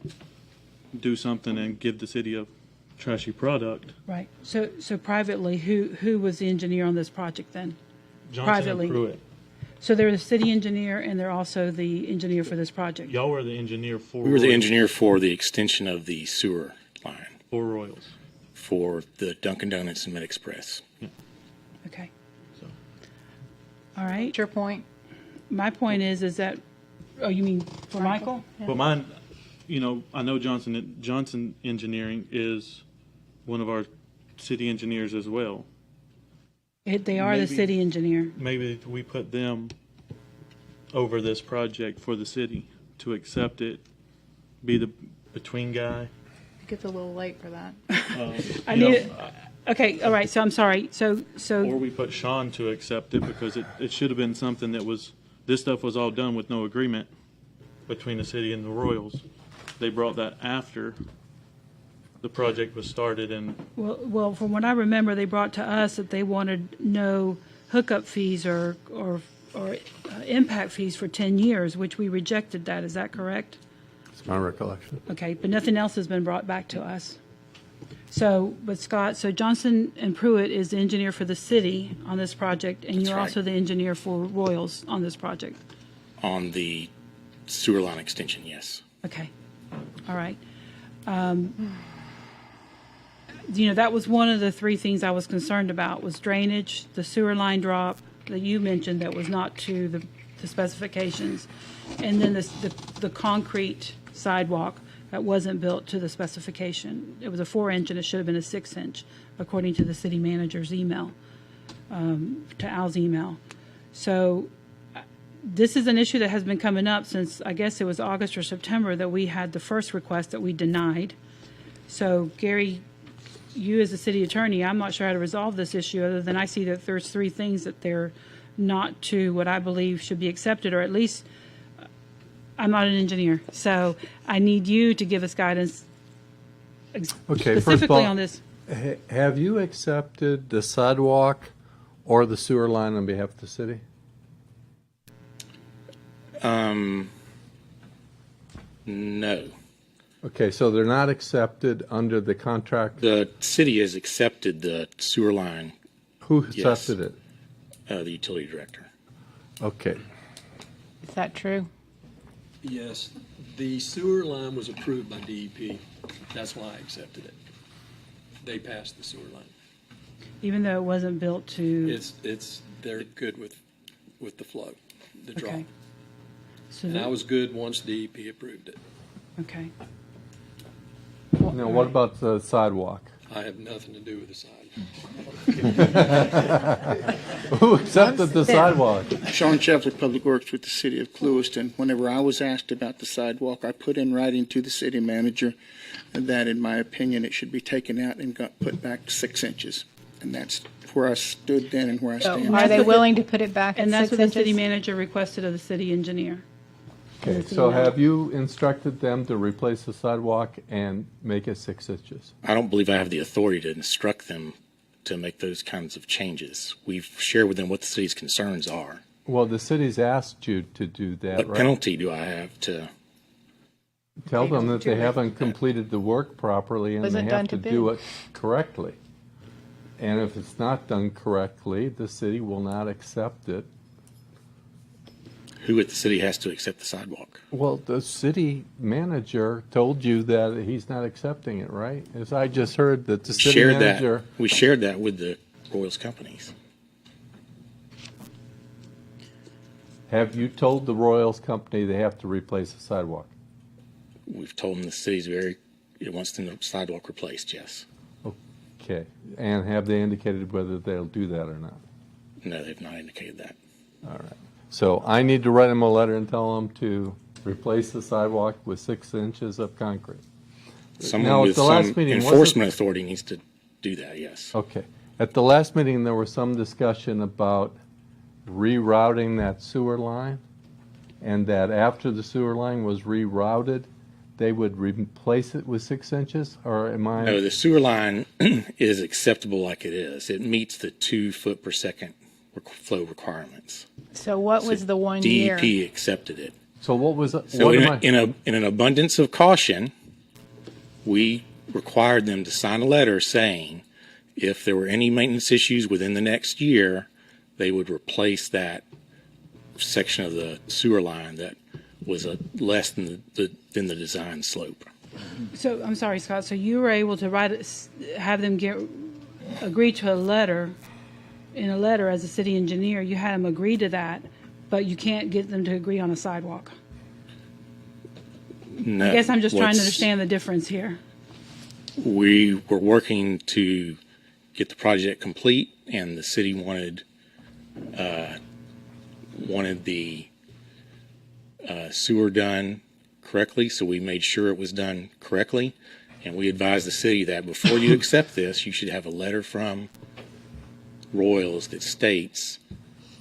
do something and give the city a trashy product. right. So privately, who was the engineer on this project then? Johnson Privately. and Pruitt. So they're the city engineer, and they're also the engineer for this project. Y'all were the engineer for We were the Royals. engineer for the extension of the sewer line For Royals. for the Dunkin' Donuts and Mid Express. Okay. So. All right. What's your point? My point is that, oh, you mean for Michael? But mine, I know Johnson Engineering is one of our city engineers as well. They are the Maybe- city engineer. Maybe we put them over this project for the city to accept it, be the between guy. It gets a little late for that. I need it. Okay, all right, so I'm sorry. Or So, we put Sean to accept it, because it should have been something this stuff was all done with no agreement between the city and the Royals. They brought that after the project was started, and well, from what I remember, they brought to us that they wanted no hookup fees or impact fees for 10 years, which we rejected that. Is that correct? It's my recollection. Okay, but nothing else has been brought back to us. So, but Scott, so Johnson and Pruitt is the engineer for the city on this project, and you're right. also the engineer for Royals on this project. On the sewer line extension, yes. Okay, all right. That was one of the 3 things I was concerned about, was drainage, the sewer line drop that you mentioned that was not to the specifications, and then the concrete sidewalk that wasn't built to the specification. It was a 4-inch and it should have been a 6-inch, according to the city manager's email, to Al's email. So this is an issue that has been coming up since, I guess it was August or September, that we had the first request that we denied. So Gary, you as the city attorney, I'm not sure how to resolve this issue, other than I see that there's 3 things that they're not to what I believe should be accepted, or at least I'm not an engineer, so I need you to give us guidance Okay, first of specifically all, on this. Have you accepted the sidewalk or the sewer line on behalf of the city? No. Okay, so they're not accepted under the contract? The city has accepted the sewer line, Who Yes. accepted it? the utility director. Okay. Is that true? Yes, the sewer line was approved by DEP. That's why I accepted it. They passed the sewer line. Even though it wasn't built to, They're good with the flow, the drop. okay. So, And I was good once DEP approved it. okay. Now, what about the sidewalk? I have nothing to do with the side. Who accepted the sidewalk? Sean Shepard, Public Works with the City of Clewiston. Whenever I was asked about the sidewalk, I put in writing to the city manager that, in my opinion, it should be taken out and got put back 6 inches. And that's where I stood then and where I stand. Are they willing to put it back at And that's 6 what the city inches? manager requested of the city engineer. Okay, so have you instructed them to replace the sidewalk and make it 6 inches? I don't believe I have the authority to instruct them to make those kinds of changes. We've shared with them what the city's concerns are. Well, the city's asked you to do that, What right? penalty do I have to? Tell them that they do it. haven't completed the work properly and they Wasn't have done to to do bid. it correctly. And if it's not done correctly, the city will not accept it. Who at the city has to accept the sidewalk? Well, the city manager told you that he's not accepting it, right? As I just heard that the city Shared manager. that. We shared that with the Royals companies. Have you told the Royals company they have to replace the sidewalk? We've told them the city's it wants the sidewalk replaced, yes. Okay. And have they indicated whether they'll do that or not? No, they've not indicated that. All right. So I need to write them a letter and tell them to replace the sidewalk with 6 inches of concrete. Someone Now, at with the last some meeting, wasn't- enforcement authority needs to do that, yes. Okay. At the last meeting, there was some discussion about rerouting that sewer line, and that after the sewer line was rerouted, they would replace it with 6 inches, or am I? No, the sewer line is acceptable like it is. It meets the 2 foot per second flow requirements. So what was the 1 year? DEP accepted it. So what was? So what in, am I? in an abundance of caution, we required them to sign a letter saying if there were any maintenance issues within the next year, they would replace that section of the sewer line that was less than the design slope. So, I'm sorry, Scott, so you were able to have them agree to a letter, in a letter as a city engineer, you had them agree to that, but you can't get them to agree on a sidewalk. No, I guess I'm just trying to what's- understand the difference here. We were working to get the project complete, and the city wanted the sewer done correctly, so we made sure it was done correctly. And we advised the city that before you accept this, you should have a letter from Royals that states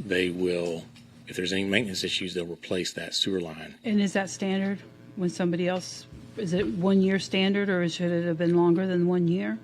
they will, if there's any maintenance issues, they'll replace that sewer line. And is that standard when somebody else, is it 1 year standard, or should it have been longer than 1 year?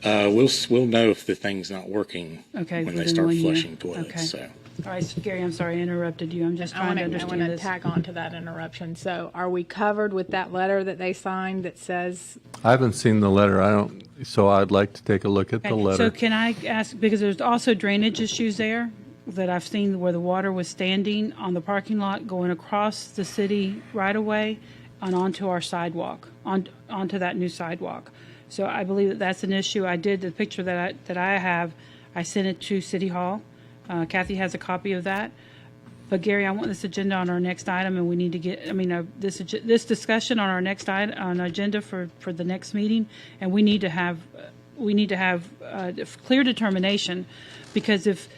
We'll know if the thing's not working Okay, when they within start 1 year. flushing toilets. Okay. So All right, Gary, I'm sorry I interrupted you. I'm just I trying want to to understand this. tack on to that interruption. So are we covered with that letter that they signed that says, I haven't seen the letter. So I'd like to take a look at the Okay, letter. So can I ask, because there's also drainage issues there that I've seen where the water was standing on the parking lot going across the city right away and onto our sidewalk, onto that new sidewalk. So I believe that that's an issue. I did the picture that I have, I sent it to City Hall. Kathy has a copy of that. But Gary, I want this agenda on our next item, and we need to get, this discussion on our next item, on agenda for the next meeting, and we need to have clear determination, because if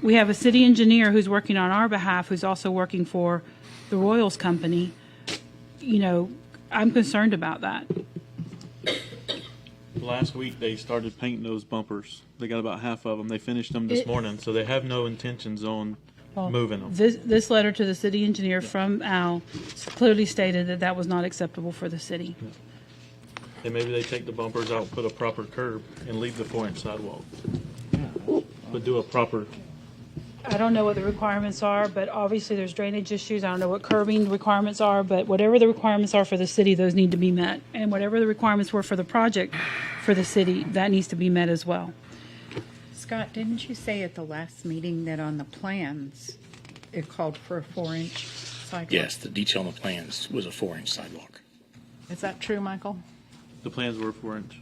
we have a city engineer who's working on our behalf, who's also working for the Royals company, I'm concerned about that. Last week, they started painting those bumpers. They got about half of them. They finished them this morning, so they have no intentions on moving them. This letter to the city engineer from Al clearly stated that that was not acceptable for the city. And maybe they take the bumpers out, put a proper curb, and leave the 4-inch sidewalk. But do a proper I don't know what the requirements are, but obviously there's drainage issues. I don't know what curbing requirements are, but whatever the requirements are for the city, those need to be met. And whatever the requirements were for the project for the city, that needs to be met as well. Scott, didn't you say at the last meeting that on the plans, it called for a 4-inch sidewalk? Yes, the detail on the plans was a 4-inch sidewalk. Is that true, Michael? The plans were 4-inch.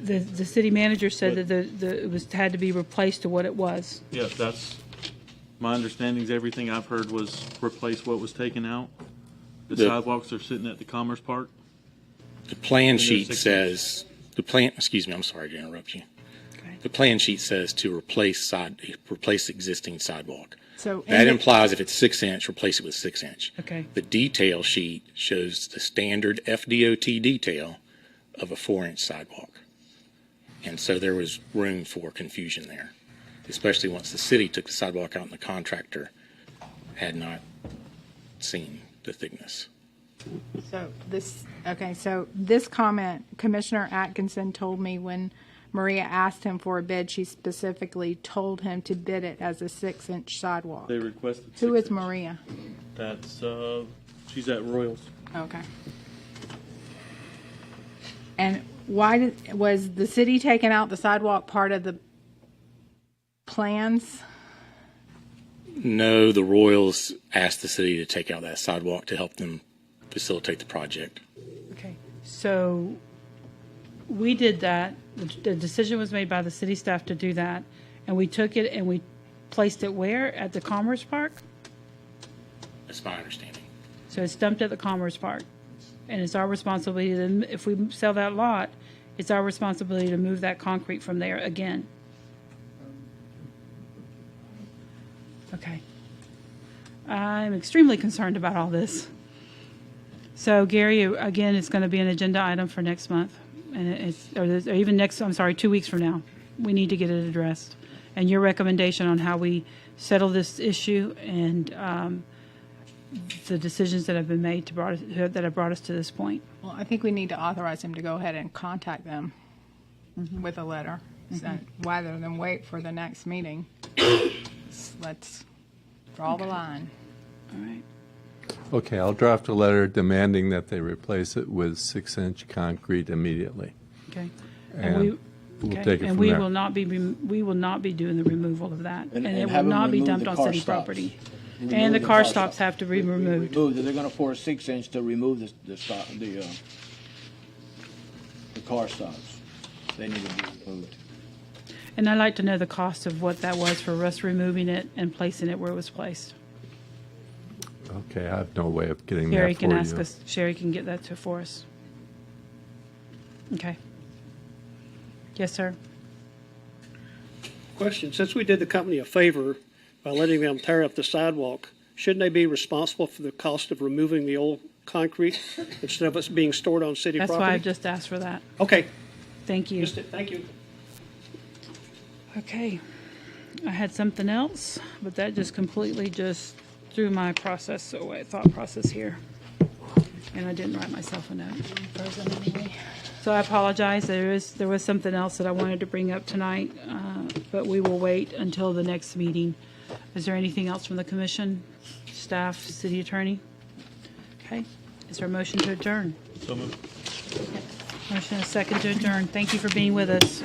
The city manager said that it was, had to be replaced to what it was. Yeah, that's, my understanding is everything I've heard was replace what was taken out. The sidewalks are sitting at the Commerce Park. The plan And they're sheet 6 says, excuse me, I'm sorry to interrupt you. Okay. The plan sheet says to replace existing sidewalk. So That implies if it's 6-inch, replace it with 6-inch. Okay. The detail sheet shows the standard FDOT detail of a 4-inch sidewalk. And so there was room for confusion there, especially once the city took the sidewalk out and the contractor had not seen the thickness. So this comment, Commissioner Atkinson told me when Maria asked him for a bid, she specifically told him to bid it as a 6-inch sidewalk. They requested 6 Who is inch. Maria? That's, she's at Royals. Okay. And was the city taking out the sidewalk part of the plans? No, the Royals asked the city to take out that sidewalk to help them facilitate the project. Okay. So we did that. The decision was made by the city staff to do that. And we took it and we placed it where? At the Commerce Park? That's my understanding. So it's dumped at the Commerce Park. And it's our responsibility, if we sell that lot, it's our responsibility to move that concrete from there again. Okay. I'm extremely concerned about all this. So Gary, again, it's going to be an agenda item for next month. And or even next, 2 weeks from now. We need to get it addressed. And your recommendation on how we settle this issue and the decisions that have been made that have brought us to this point. Well, I think we need to authorize him to go ahead and contact them with a letter. So rather than wait for the next meeting, let's draw the line. All right. Okay, I'll draft a letter demanding that they replace it with 6-inch concrete immediately. Okay. And we'll Okay. take it And from we there. will not be doing the removal of that. And it have will them not be remove dumped the on car city stops. property. Remove And the the car car stops have to be removed. They're going to pour a 6-inch to remove the car stops. They need to be removed. And I'd like to know the cost of what that was for us removing it and placing it where it was placed. Okay, I have no way of getting Sherry that can for ask you. us, Sherry can get that for us. Okay. Yes, sir. Question, since we did the company a favor by letting them tear up the sidewalk, shouldn't they be responsible for the cost of removing the old concrete instead of it being stored on city That's property? why I just asked for that. Okay, Thank you. thank you. Okay. I had something else, but that just completely just threw my process away, thought process here. And I didn't write myself a note. So I apologize. There was something else that I wanted to bring up tonight, but we will wait until the next meeting. Is there anything else from the commission, staff, city attorney? Okay. Is there a motion to adjourn? So moved. Motion and a second to adjourn. Thank you for being with us.